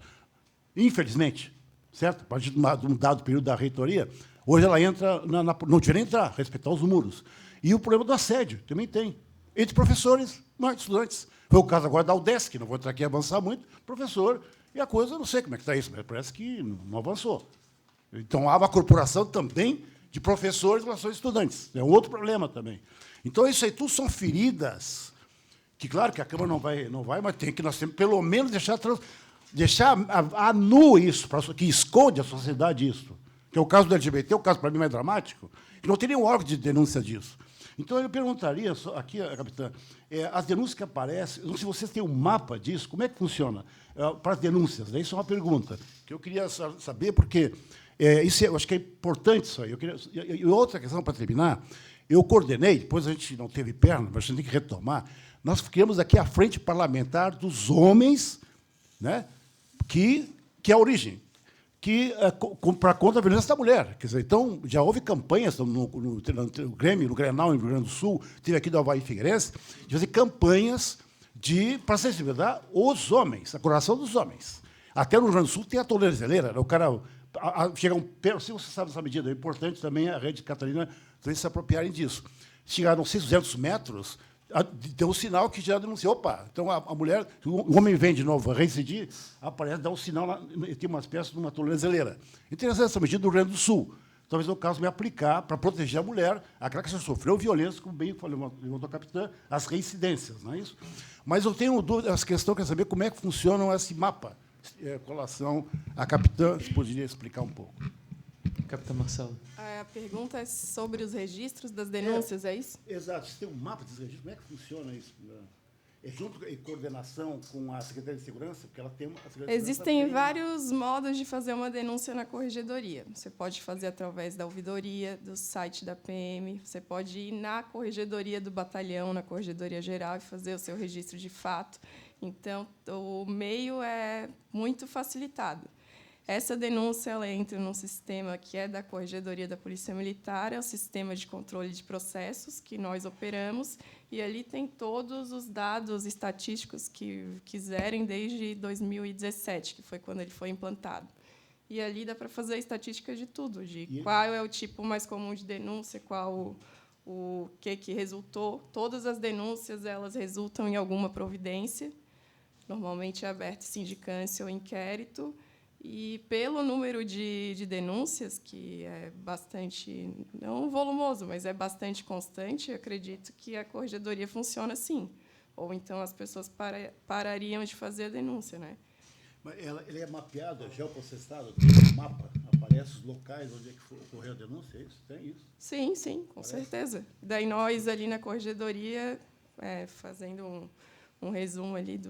infelizmente, certo? A partir de um dado período da reitoria, hoje ela entra, não devia nem entrar, respeitar os muros. E o problema do assédio também tem, entre professores, não estudantes. Foi o caso agora da UDESC, não vou entrar aqui e avançar muito, professor. E a coisa, eu não sei como é que está isso, mas parece que não avançou. Então, há uma corporação também de professores em relação a estudantes. É um outro problema também. Então, isso aí tudo são feridas que, claro, que a Câmara não vai, mas nós temos, pelo menos, deixar a nu isso, que esconde a sociedade isso. Que é o caso do LGBT, o caso, para mim, mais dramático, que não tem nenhum órgão de denúncia disso. Então, eu perguntaria, aqui, capitã, as denúncias que aparecem, não sei se vocês têm um mapa disso, como é que funciona para as denúncias? Isso é uma pergunta que eu queria saber, porque isso eu acho que é importante isso aí. E outra questão, para terminar, eu coordenei, depois a gente não teve perna, mas a gente tem que retomar, nós criamos aqui a Frente Parlamentar dos Homens, né, que é a origem, para contra a violência da mulher. Quer dizer, então, já houve campanhas no Grêmio, no Grenal, no Rio Grande do Sul, teve aqui do Avaí Figueirense, de fazer campanhas para sensibilizar os homens, a coração dos homens. Até no Rio Grande do Sul tem a tornozeleira, o cara chega se você sabe essa medida, é importante também a Rede Catarina se apropriarem disso. Chegaram, não sei, 200 metros, deu um sinal que já denunciou. Opa, então a mulher, o homem vem de novo a reincidir, aparece, dá um sinal, tem uma espécie de uma tornozeleira. Interessante essa medida do Rio Grande do Sul. talvez é o caso de me aplicar para proteger a mulher, aquela que já sofreu violência, como bem levantou a capitã, as reincidências, não é isso? Mas eu tenho dúvida, essa questão, quer saber como é que funciona esse mapa com relação à capitã, se poderia explicar um pouco. Capitã Marcelo. A pergunta é sobre os registros das denúncias, é isso? Exato. Você tem um mapa desses registros, como é que funciona isso? É junto em coordenação com a Secretaria de Segurança? Porque ela tem uma... Existem vários modos de fazer uma denúncia na corregedoria. Você pode fazer através da ouvidoria, do site da PM, você pode ir na corregedoria do batalhão, na corregedoria geral, e fazer o seu registro de fato. Então, o meio é muito facilitado. Essa denúncia ela entra num sistema que é da Corregedoria da Polícia Militar, é o sistema de controle de processos que nós operamos, e ali tem todos os dados estatísticos que quiserem desde 2017, que foi quando ele foi implantado. E ali dá para fazer estatística de tudo, de qual é o tipo mais comum de denúncia, qual o que resultou. Todas as denúncias elas resultam em alguma providência, normalmente é aberto sindicância ou inquérito, e pelo número de denúncias, que é bastante, não volumoso, mas é bastante constante, acredito que a corregedoria funciona assim. Ou então as pessoas parariam de fazer a denúncia, né? Mas ele é mapeado, é geoprocessado, tem um mapa, aparece os locais onde é que ocorreu a denúncia, é isso? Tem isso? Sim, sim, com certeza. Daí nós, ali na corregedoria, fazendo um resumo ali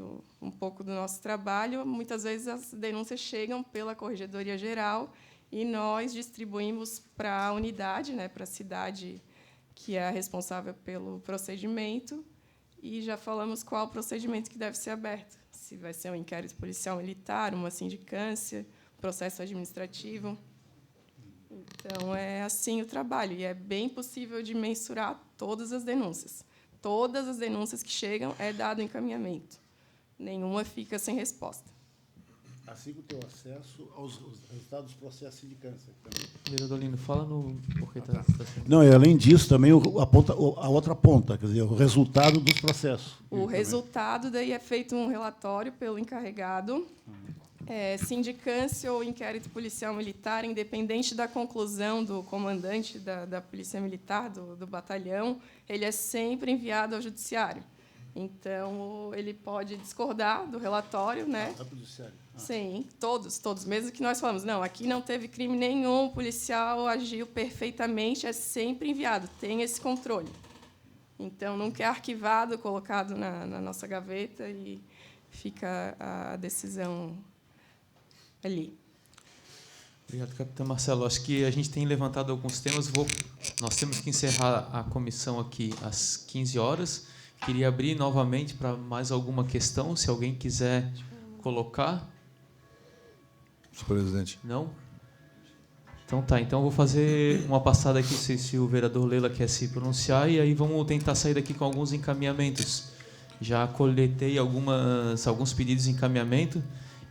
um pouco do nosso trabalho, muitas vezes as denúncias chegam pela Corregedoria Geral e nós distribuímos para a unidade, né, para a cidade que é a responsável pelo procedimento, e já falamos qual o procedimento que deve ser aberto. Se vai ser um inquérito policial militar, uma sindicância, processo administrativo. Então, é assim o trabalho, e é bem possível de mensurar todas as denúncias. Todas as denúncias que chegam é dado encaminhamento. Nenhuma fica sem resposta. Assim como tem acesso aos resultados dos processos de sindicância. Vereador Lino, fala no... Porque tá sendo... Não, e além disso, também a outra ponta, quer dizer, o resultado dos processos. O resultado, daí, é feito um relatório pelo encarregado. Sindicância ou inquérito policial militar, independente da conclusão do comandante da Polícia Militar, do batalhão, ele é sempre enviado ao judiciário. Então, ele pode discordar do relatório, né? Para o judiciário. Sim, todos. Mesmo que nós falamos, não, aqui não teve crime nenhum, o policial agiu perfeitamente, é sempre enviado, tem esse controle. Então, nunca é arquivado, colocado na nossa gaveta e fica a decisão ali. Obrigado, capitão Marcelo. Acho que a gente tem levantado alguns temas. Nós temos que encerrar a comissão aqui às 15 horas. Queria abrir novamente para mais alguma questão, se alguém quiser colocar. Senhor presidente. Não? Então tá, então eu vou fazer uma passada aqui, se o vereador Leila quer se pronunciar, e aí vamos tentar sair daqui com alguns encaminhamentos. Já coletei alguns pedidos de encaminhamento,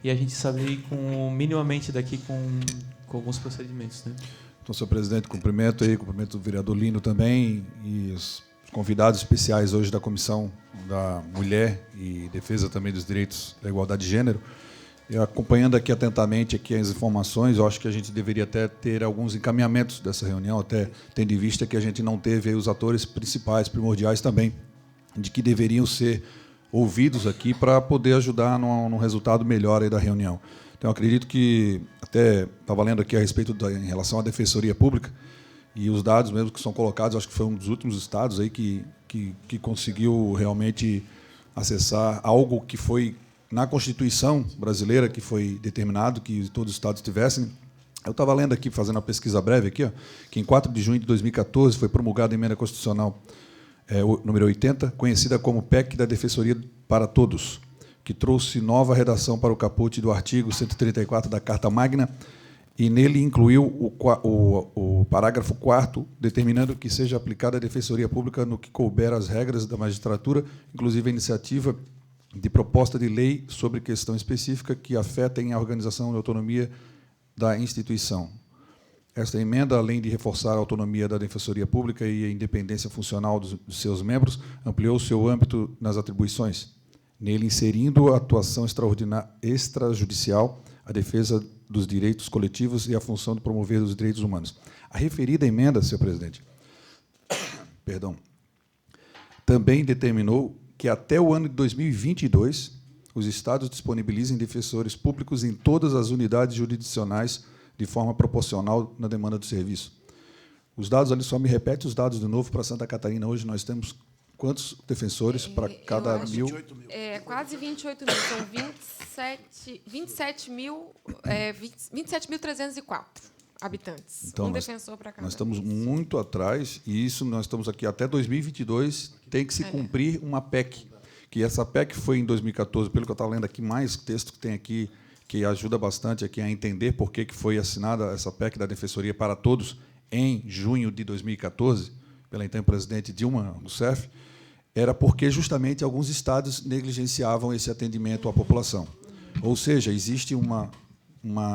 e a gente sabe minimamente daqui com alguns procedimentos, né? Então, senhor presidente, cumprimento o vereador Lino também e os convidados especiais hoje da Comissão da Mulher e Defesa também dos Direitos da Igualdade de Gênero. Eu, acompanhando aqui atentamente aqui as informações, eu acho que a gente deveria até ter alguns encaminhamentos dessa reunião, até tendo em vista que a gente não teve aí os atores principais, primordiais também, de que deveriam ser ouvidos aqui para poder ajudar no resultado melhor aí da reunião. Então, eu acredito que, até estava lendo aqui a respeito em relação à Defensoria Pública, e os dados mesmo que são colocados, acho que foi um dos últimos estados aí que conseguiu realmente acessar algo que foi na Constituição brasileira, que foi determinado que todos os estados tivessem. Eu estava lendo aqui, fazendo uma pesquisa breve aqui, que em 4 de junho de 2014 foi promulgada a emenda constitucional número 80, conhecida como PEC da Defensoria para Todos, que trouxe nova redação para o caput do artigo 134 da Carta Magna, e nele incluiu o parágrafo 4º, determinando que seja aplicada a Defensoria Pública no que couber as regras da magistratura, inclusive a iniciativa de proposta de lei sobre questão específica que afetem a organização e autonomia da instituição. Esta emenda, além de reforçar a autonomia da Defensoria Pública e a independência funcional dos seus membros, ampliou o seu âmbito nas atribuições, nele inserindo a atuação extrajudicial, a defesa dos direitos coletivos e a função de promover os direitos humanos. A referida emenda, senhor presidente, perdão, também determinou que, até o ano de 2022, os Estados disponibilizem defensores públicos em todas as unidades jurisdicionais de forma proporcional na demanda do serviço. Os dados ali, só me repete os dados de novo para Santa Catarina. Hoje nós temos quantos defensores para cada mil? Quase 28 mil, são 27.304 habitantes. Então, defensor para cada. Nós estamos muito atrás, e isso nós estamos aqui até 2022, tem que se cumprir uma PEC, que essa PEC foi em 2014, pelo que eu estava lendo aqui, mais texto que tem aqui, que ajuda bastante aqui a entender por que foi assinada essa PEC da Defensoria para Todos em junho de 2014, pela então presidente Dilma Rousseff, era porque justamente alguns estados negligenciavam esse atendimento à população. Ou seja, existe uma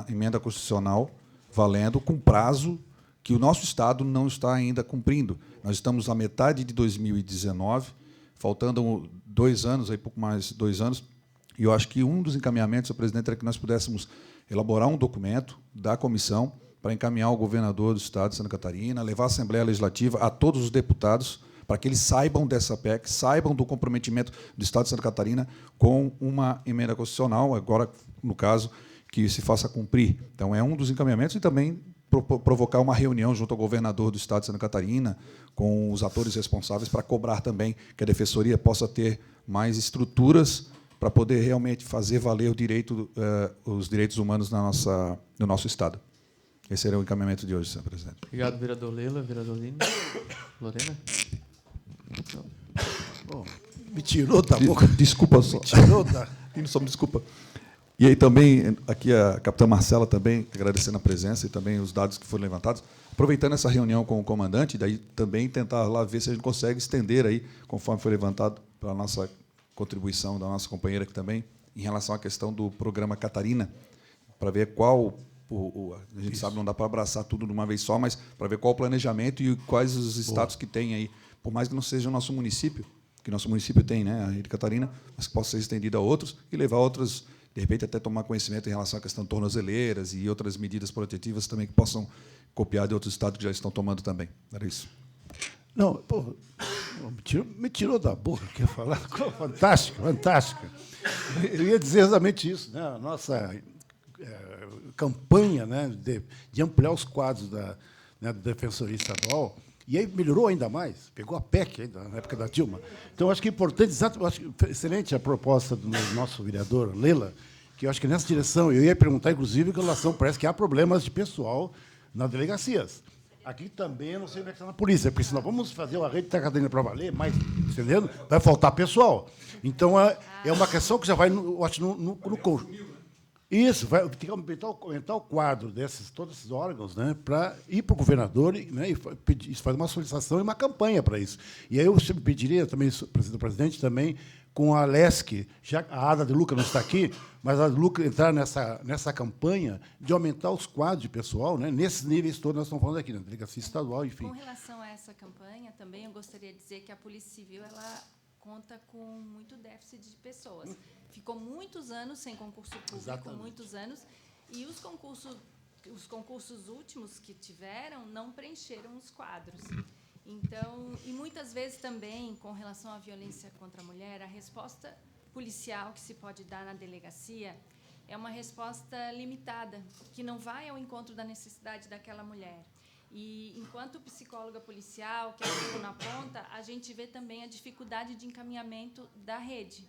emenda constitucional valendo com prazo que o nosso Estado não está ainda cumprindo. Nós estamos à metade de 2019, faltando 2 anos, aí pouco mais de 2 anos, e eu acho que um dos encaminhamentos, senhor presidente, era que nós pudéssemos elaborar um documento da comissão para encaminhar ao governador do Estado de Santa Catarina, levar à Assembleia Legislativa, a todos os deputados, para que eles saibam dessa PEC, saibam do comprometimento do Estado de Santa Catarina com uma emenda constitucional, agora, no caso, que se faça cumprir. Então, é um dos encaminhamentos, e também provocar uma reunião junto ao governador do Estado de Santa Catarina, com os atores responsáveis, para cobrar também que a Defensoria possa ter mais estruturas para poder realmente fazer valer os direitos humanos no nosso Estado. Esse era o encaminhamento de hoje, senhor presidente. Obrigado, vereador Leila. Vereador Lino. Lorena? Bom, me tirou da boca. Desculpa só. Me tirou da... Lino, só me desculpa. E aí também, aqui a capitã Marcela também, agradecendo a presença e também os dados que foram levantados, aproveitando essa reunião com o comandante, daí também tentar lá ver se a gente consegue estender aí, conforme foi levantado para a nossa contribuição da nossa companheira aqui também, em relação à questão do programa Catarina, para ver qual... a gente sabe, não dá para abraçar tudo de uma vez só, mas para ver qual o planejamento e quais os status que tem aí, por mais que não seja o nosso município, que nosso município tem, né, a Rede Catarina, mas que possa ser estendido a outros e levar outros, de repente, até tomar conhecimento em relação à questão de tornozeleiras e outras medidas protetivas também que possam copiar de outros estados que já estão tomando também. Era isso. Não, pô, me tirou da boca, quer falar? Fantástica, fantástica. Eu ia dizer exatamente isso, né? A nossa campanha, né, de ampliar os quadros da Defensoria Estadual, e aí melhorou ainda mais, pegou a PEC ainda, na época da Dilma. Então, acho que é importante, eu acho excelente a proposta do nosso vereador Leila, que eu acho que nessa direção, eu ia perguntar, inclusive, com relação, parece que há problemas de pessoal nas delegacias. Aqui também, eu não sei como é que está na polícia, porque se nós vamos fazer uma rede de Catarina para valer, mas, entendendo? Vai faltar pessoal. Então, é uma questão que já vai, eu acho, no conjunto. Isso, vai ter que aumentar o quadro todos esses órgãos, né, para ir para o governador, né, e fazer uma solicitação e uma campanha para isso. E aí eu pediria também, presidente, também com a LESC, já a Ada de Luca não está aqui, mas a Luca entrar nessa campanha de aumentar os quadros de pessoal, né, nesses níveis todos que nós estamos falando aqui, na delegacia estadual, enfim. Com relação a essa campanha, também eu gostaria de dizer que a Polícia Civil ela conta com muito déficit de pessoas. Ficou muitos anos sem concurso público, exatamente, muitos anos, e os concursos últimos que tiveram não preencheram os quadros. Então, e muitas vezes também, com relação à violência contra a mulher, a resposta policial que se pode dar na delegacia é uma resposta limitada, que não vai ao encontro da necessidade daquela mulher. E, enquanto psicóloga policial, que atua na ponta, a gente vê também a dificuldade de encaminhamento da rede.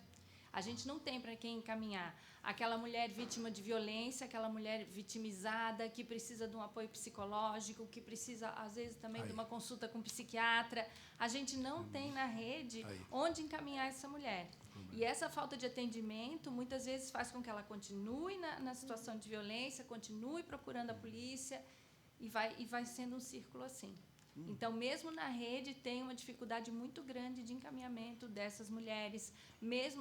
A gente não tem para quem encaminhar. Aquela mulher vítima de violência, aquela mulher vitimizada, que precisa de um apoio psicológico, que precisa, às vezes, também de uma consulta com um psiquiatra. A gente não tem na rede onde encaminhar essa mulher. E essa falta de atendimento, muitas vezes, faz com que ela continue na situação de violência, continue procurando a polícia, e vai sendo um círculo assim. Então, mesmo na rede, tem uma dificuldade muito grande de encaminhamento dessas mulheres,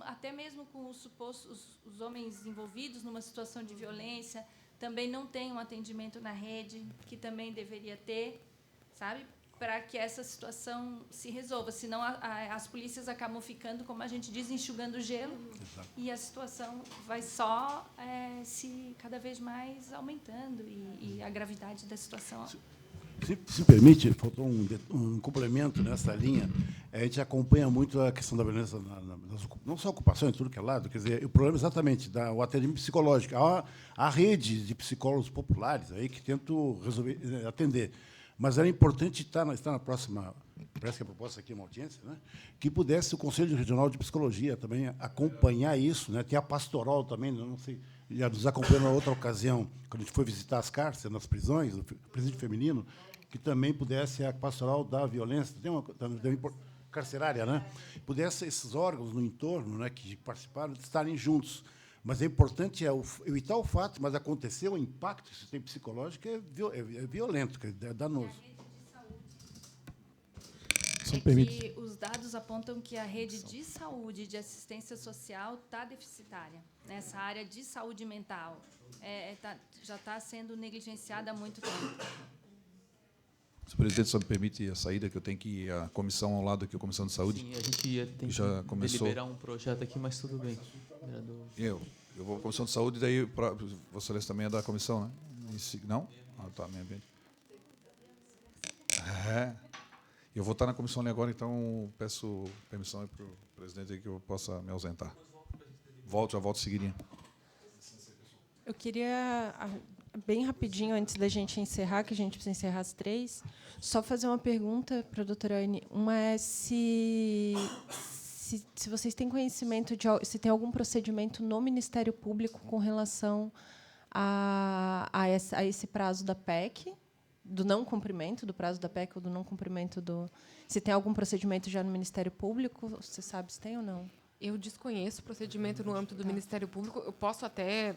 até mesmo com os homens envolvidos numa situação de violência, também não tem um atendimento na rede, que também deveria ter, sabe? para que essa situação se resolva. Senão, as polícias acabam ficando, como a gente diz, enxugando gelo. Exato. E a situação vai só se cada vez mais aumentando e a gravidade da situação. Se permite, faltou um complemento nessa linha. A gente acompanha muito a questão da violência, não só ocupações, tudo que é lado. Quer dizer, o problema é exatamente o atendimento psicológico. Há rede de psicólogos populares aí que tentam atender. Mas era importante estar na próxima, parece que a proposta aqui é uma audiência, né, que pudesse o Conselho Regional de Psicologia também acompanhar isso, né, tem a pastoral também, não sei, já nos acompanhou na outra ocasião, quando a gente foi visitar as cárceres, nas prisões, o presídio feminino, que também pudesse a pastoral da violência, carcerária, né, pudesse esses órgãos no entorno, né, que participaram, estarem juntos. Mas é importante evitar o fato, mas aconteceu, o impacto do sistema psicológico é violento, é danoso. Que os dados apontam que a rede de saúde e de assistência social está deficitária. Nessa área de saúde mental, já está sendo negligenciada há muito tempo. Se o presidente só me permite a saída, que eu tenho que ir à comissão ao lado aqui, a Comissão de Saúde. Sim, a gente tem já que começou. deliberar um projeto aqui, mas tudo bem. Vereador. Eu vou à Comissão de Saúde, daí Vossa Excelência também é da comissão, né? Não? Ah, tá, meio ambiente. Eu vou estar na comissão ali agora, então peço permissão para o presidente aí que eu possa me ausentar. Já volto seguidinho. Eu queria, bem rapidinho, antes da gente encerrar, que a gente precisa encerrar às 3, só fazer uma pergunta para a doutora Anne. Uma é se vocês têm conhecimento de se tem algum procedimento no Ministério Público com relação a esse prazo da PEC, do não cumprimento do prazo da PEC ou do não cumprimento do... Se tem algum procedimento já no Ministério Público, você sabe se tem ou não? Eu desconheço o procedimento no âmbito do Ministério Público. Eu posso até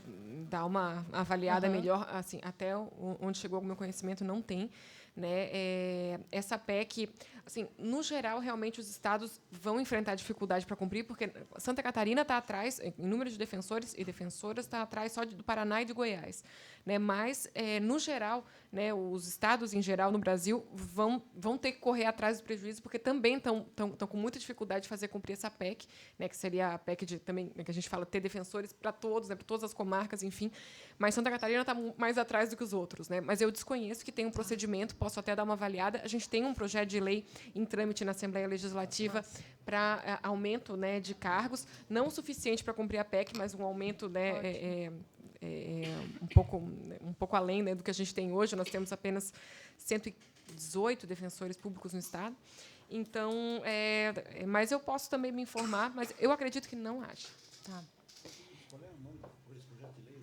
dar uma avaliada melhor, assim, até onde chegou o meu conhecimento, não tem. Né? Essa PEC, assim, no geral, realmente os estados vão enfrentar dificuldade para cumprir, porque Santa Catarina está atrás, em número de defensores e defensoras, está atrás só do Paraná e de Goiás. Né? Mas, no geral, né, os estados, em geral, no Brasil, vão ter que correr atrás do prejuízo, porque também estão com muita dificuldade de fazer cumprir essa PEC, né, que seria a PEC de, também, que a gente fala, ter defensores para todos, né, para todas as comarcas, enfim. Mas Santa Catarina está mais atrás do que os outros. Né? Mas eu desconheço que tem um procedimento, posso até dar uma avaliada. A gente tem um projeto de lei em trâmite na Assembleia Legislativa para aumento, né, de cargos, não o suficiente para cumprir a PEC, mas um aumento, né, um pouco além, né, do que a gente tem hoje. Nós temos apenas 118 defensores públicos no Estado. Então, mas eu posso também me informar, mas eu acredito que não haja. Tá. Qual é o nome desse projeto de lei?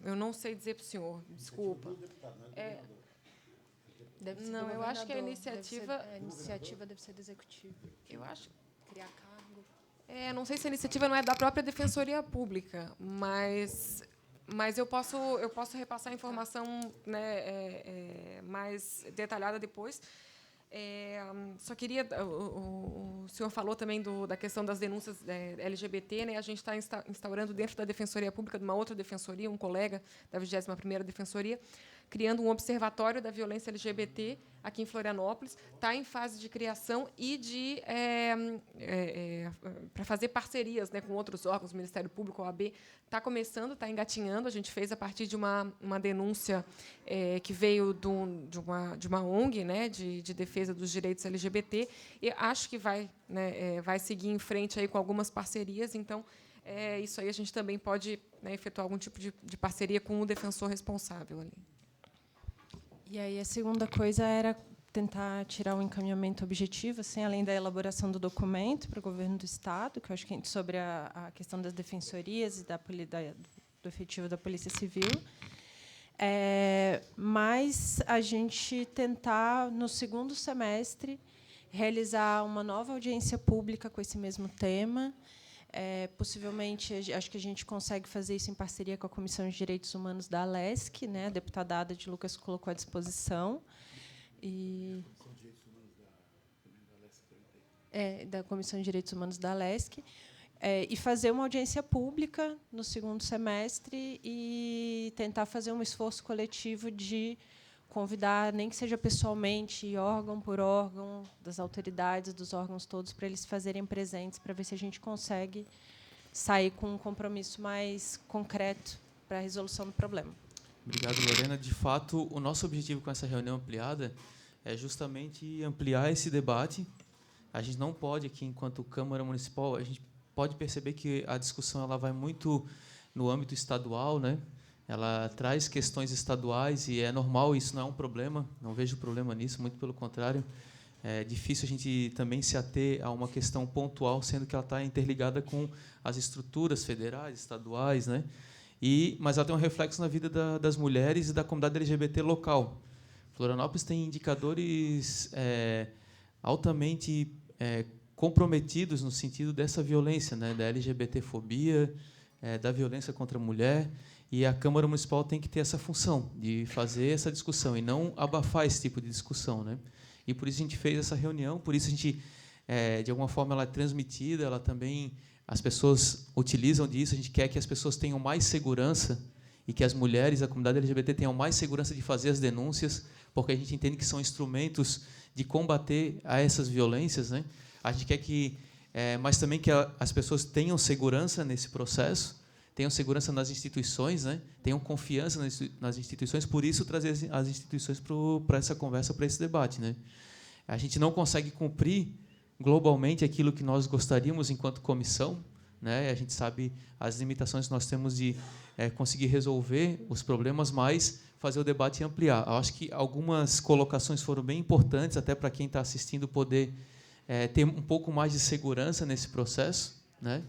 Eu não sei dizer para o senhor, desculpa. Não, eu acho que a iniciativa... A iniciativa deve ser do Executivo. Eu acho... Criar cargo. Não sei se a iniciativa não é da própria Defensoria Pública, mas eu posso repassar a informação, né, mais detalhada depois. Só queria... O senhor falou também da questão das denúncias LGBT. Né? A gente está instaurando dentro da Defensoria Pública, de uma outra defensoria, um colega da 21ª Defensoria, criando um observatório da violência LGBT aqui em Florianópolis. Está em fase de criação e para fazer parcerias, né, com outros órgãos, o Ministério Público, a OAB. Está começando, está engatinhando. A gente fez a partir de uma denúncia que veio de uma ONG, né, de defesa dos direitos LGBT. E acho que vai seguir em frente aí com algumas parcerias. Então, isso aí a gente também pode, né, efetuar algum tipo de parceria com o defensor responsável ali. E aí a segunda coisa era tentar tirar um encaminhamento objetivo, assim, além da elaboração do documento para o governo do Estado, que eu acho que sobre a questão das defensorias e do efetivo da Polícia Civil, mas a gente tentar, no segundo semestre, realizar uma nova audiência pública com esse mesmo tema. Possivelmente, acho que a gente consegue fazer isso em parceria com a Comissão de Direitos Humanos da ALESC, né? A deputada Ada de Lucas colocou à disposição. Da Comissão de Direitos Humanos da ALESC. e fazer uma audiência pública no segundo semestre e tentar fazer um esforço coletivo de convidar, nem que seja pessoalmente, órgão por órgão, das autoridades, dos órgãos todos, para eles fazerem presentes, para ver se a gente consegue sair com um compromisso mais concreto para a resolução do problema. Obrigado, Lorena. De fato, o nosso objetivo com essa reunião ampliada é justamente ampliar esse debate. A gente não pode, aqui, enquanto Câmara Municipal, a gente pode perceber que a discussão ela vai muito no âmbito estadual, né? Ela traz questões estaduais e é normal, isso não é um problema, não vejo problema nisso, muito pelo contrário. É difícil a gente também se ater a uma questão pontual, sendo que ela está interligada com as estruturas federais, estaduais, né? Mas ela tem um reflexo na vida das mulheres e da comunidade LGBT local. Florianópolis tem indicadores altamente comprometidos no sentido dessa violência, né? Da LGBTfobia, da violência contra a mulher. E a Câmara Municipal tem que ter essa função de fazer essa discussão e não abafar esse tipo de discussão, né? E por isso a gente fez essa reunião, por isso a gente, de alguma forma, ela é transmitida, ela também, as pessoas utilizam disso, a gente quer que as pessoas tenham mais segurança e que as mulheres, a comunidade LGBT tenham mais segurança de fazer as denúncias, porque a gente entende que são instrumentos de combater a essas violências, né? A gente quer que, mas também que as pessoas tenham segurança nesse processo, tenham segurança nas instituições, né? Tenham confiança nas instituições, por isso trazer as instituições para essa conversa, para esse debate, né? A gente não consegue cumprir globalmente aquilo que nós gostaríamos enquanto comissão, né? A gente sabe as limitações que nós temos de conseguir resolver os problemas, mas fazer o debate e ampliar. Eu acho que algumas colocações foram bem importantes, até para quem está assistindo poder ter um pouco mais de segurança nesse processo, né?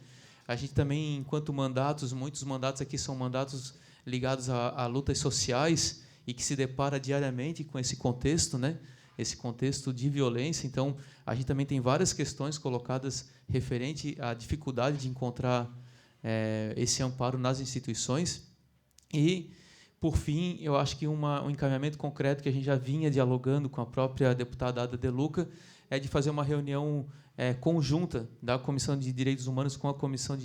A gente também, enquanto mandatos, muitos mandatos aqui são mandatos ligados a lutas sociais e que se depara diariamente com esse contexto, né? Esse contexto de violência. Então, a gente também tem várias questões colocadas referente à dificuldade de encontrar esse amparo nas instituições. E, por fim, eu acho que um encaminhamento concreto que a gente já vinha dialogando com a própria deputada Ada De Luca é de fazer uma reunião conjunta da Comissão de Direitos Humanos com a Comissão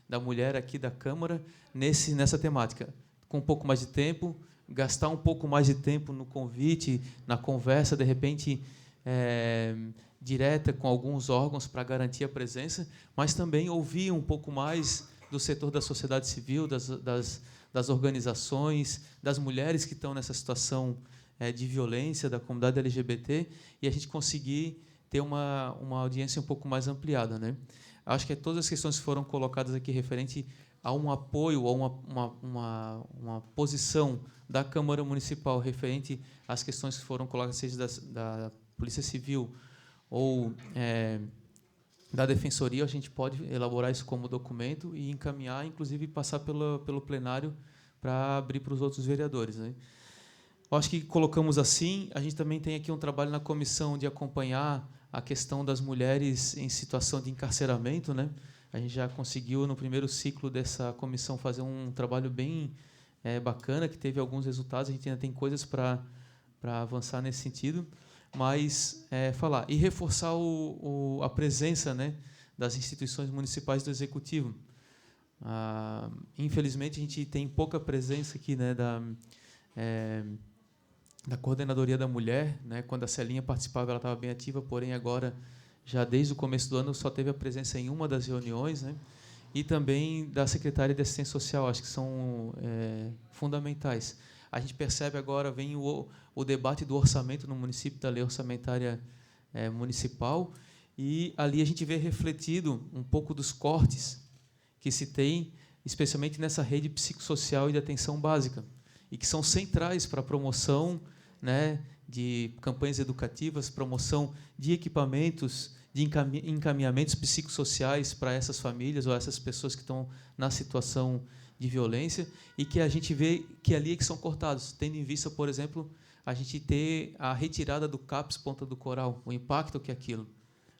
da Mulher aqui da Câmara nessa temática, com um pouco mais de tempo, gastar um pouco mais de tempo no convite, na conversa, de repente, direta com alguns órgãos para garantir a presença, mas também ouvir um pouco mais do setor da sociedade civil, das organizações, das mulheres que estão nessa situação de violência, da comunidade LGBT, e a gente conseguir ter uma audiência um pouco mais ampliada, né? Acho que todas as questões que foram colocadas aqui referente a um apoio, a uma posição da Câmara Municipal referente às questões que foram colocadas, seja da Polícia Civil ou da Defensoria, a gente pode elaborar isso como documento e encaminhar, inclusive passar pelo plenário para abrir para os outros vereadores, né? Eu acho que colocamos assim. A gente também tem aqui um trabalho na comissão de acompanhar a questão das mulheres em situação de encarceramento, né? A gente já conseguiu, no primeiro ciclo dessa comissão, fazer um trabalho bem bacana, que teve alguns resultados. A gente ainda tem coisas para avançar nesse sentido, mas falar e reforçar a presença, né, das instituições municipais do Executivo. Infelizmente, a gente tem pouca presença aqui, né, da Coordenadoria da Mulher, né? Quando a Celinha participava, ela estava bem ativa, porém agora, já desde o começo do ano, só teve a presença em uma das reuniões, né? E também da Secretaria de Assistência Social, acho que são fundamentais. A gente percebe agora, vem o debate do orçamento no município, da lei orçamentária municipal, e ali a gente vê refletido um pouco dos cortes que se tem, especialmente nessa rede psicossocial e de atenção básica, e que são centrais para a promoção, né, de campanhas educativas, promoção de equipamentos, de encaminhamentos psicossociais para essas famílias ou essas pessoas que estão na situação de violência, e que a gente vê que ali é que são cortados, tendo em vista, por exemplo, a gente ter a retirada do CAPS Ponta do Coral, o impacto que é aquilo,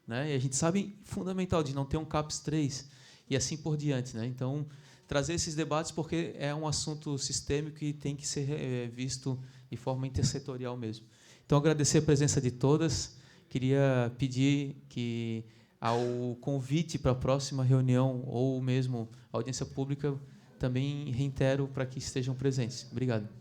né? E a gente sabe fundamental de não ter um CAPS 3 e assim por diante, né? Então, trazer esses debates porque é um assunto sistêmico e tem que ser visto de forma intersetorial mesmo. Então, agradecer a presença de todas. Queria pedir que ao convite para a próxima reunião ou mesmo audiência pública, também reitero para que estejam presentes. Obrigado.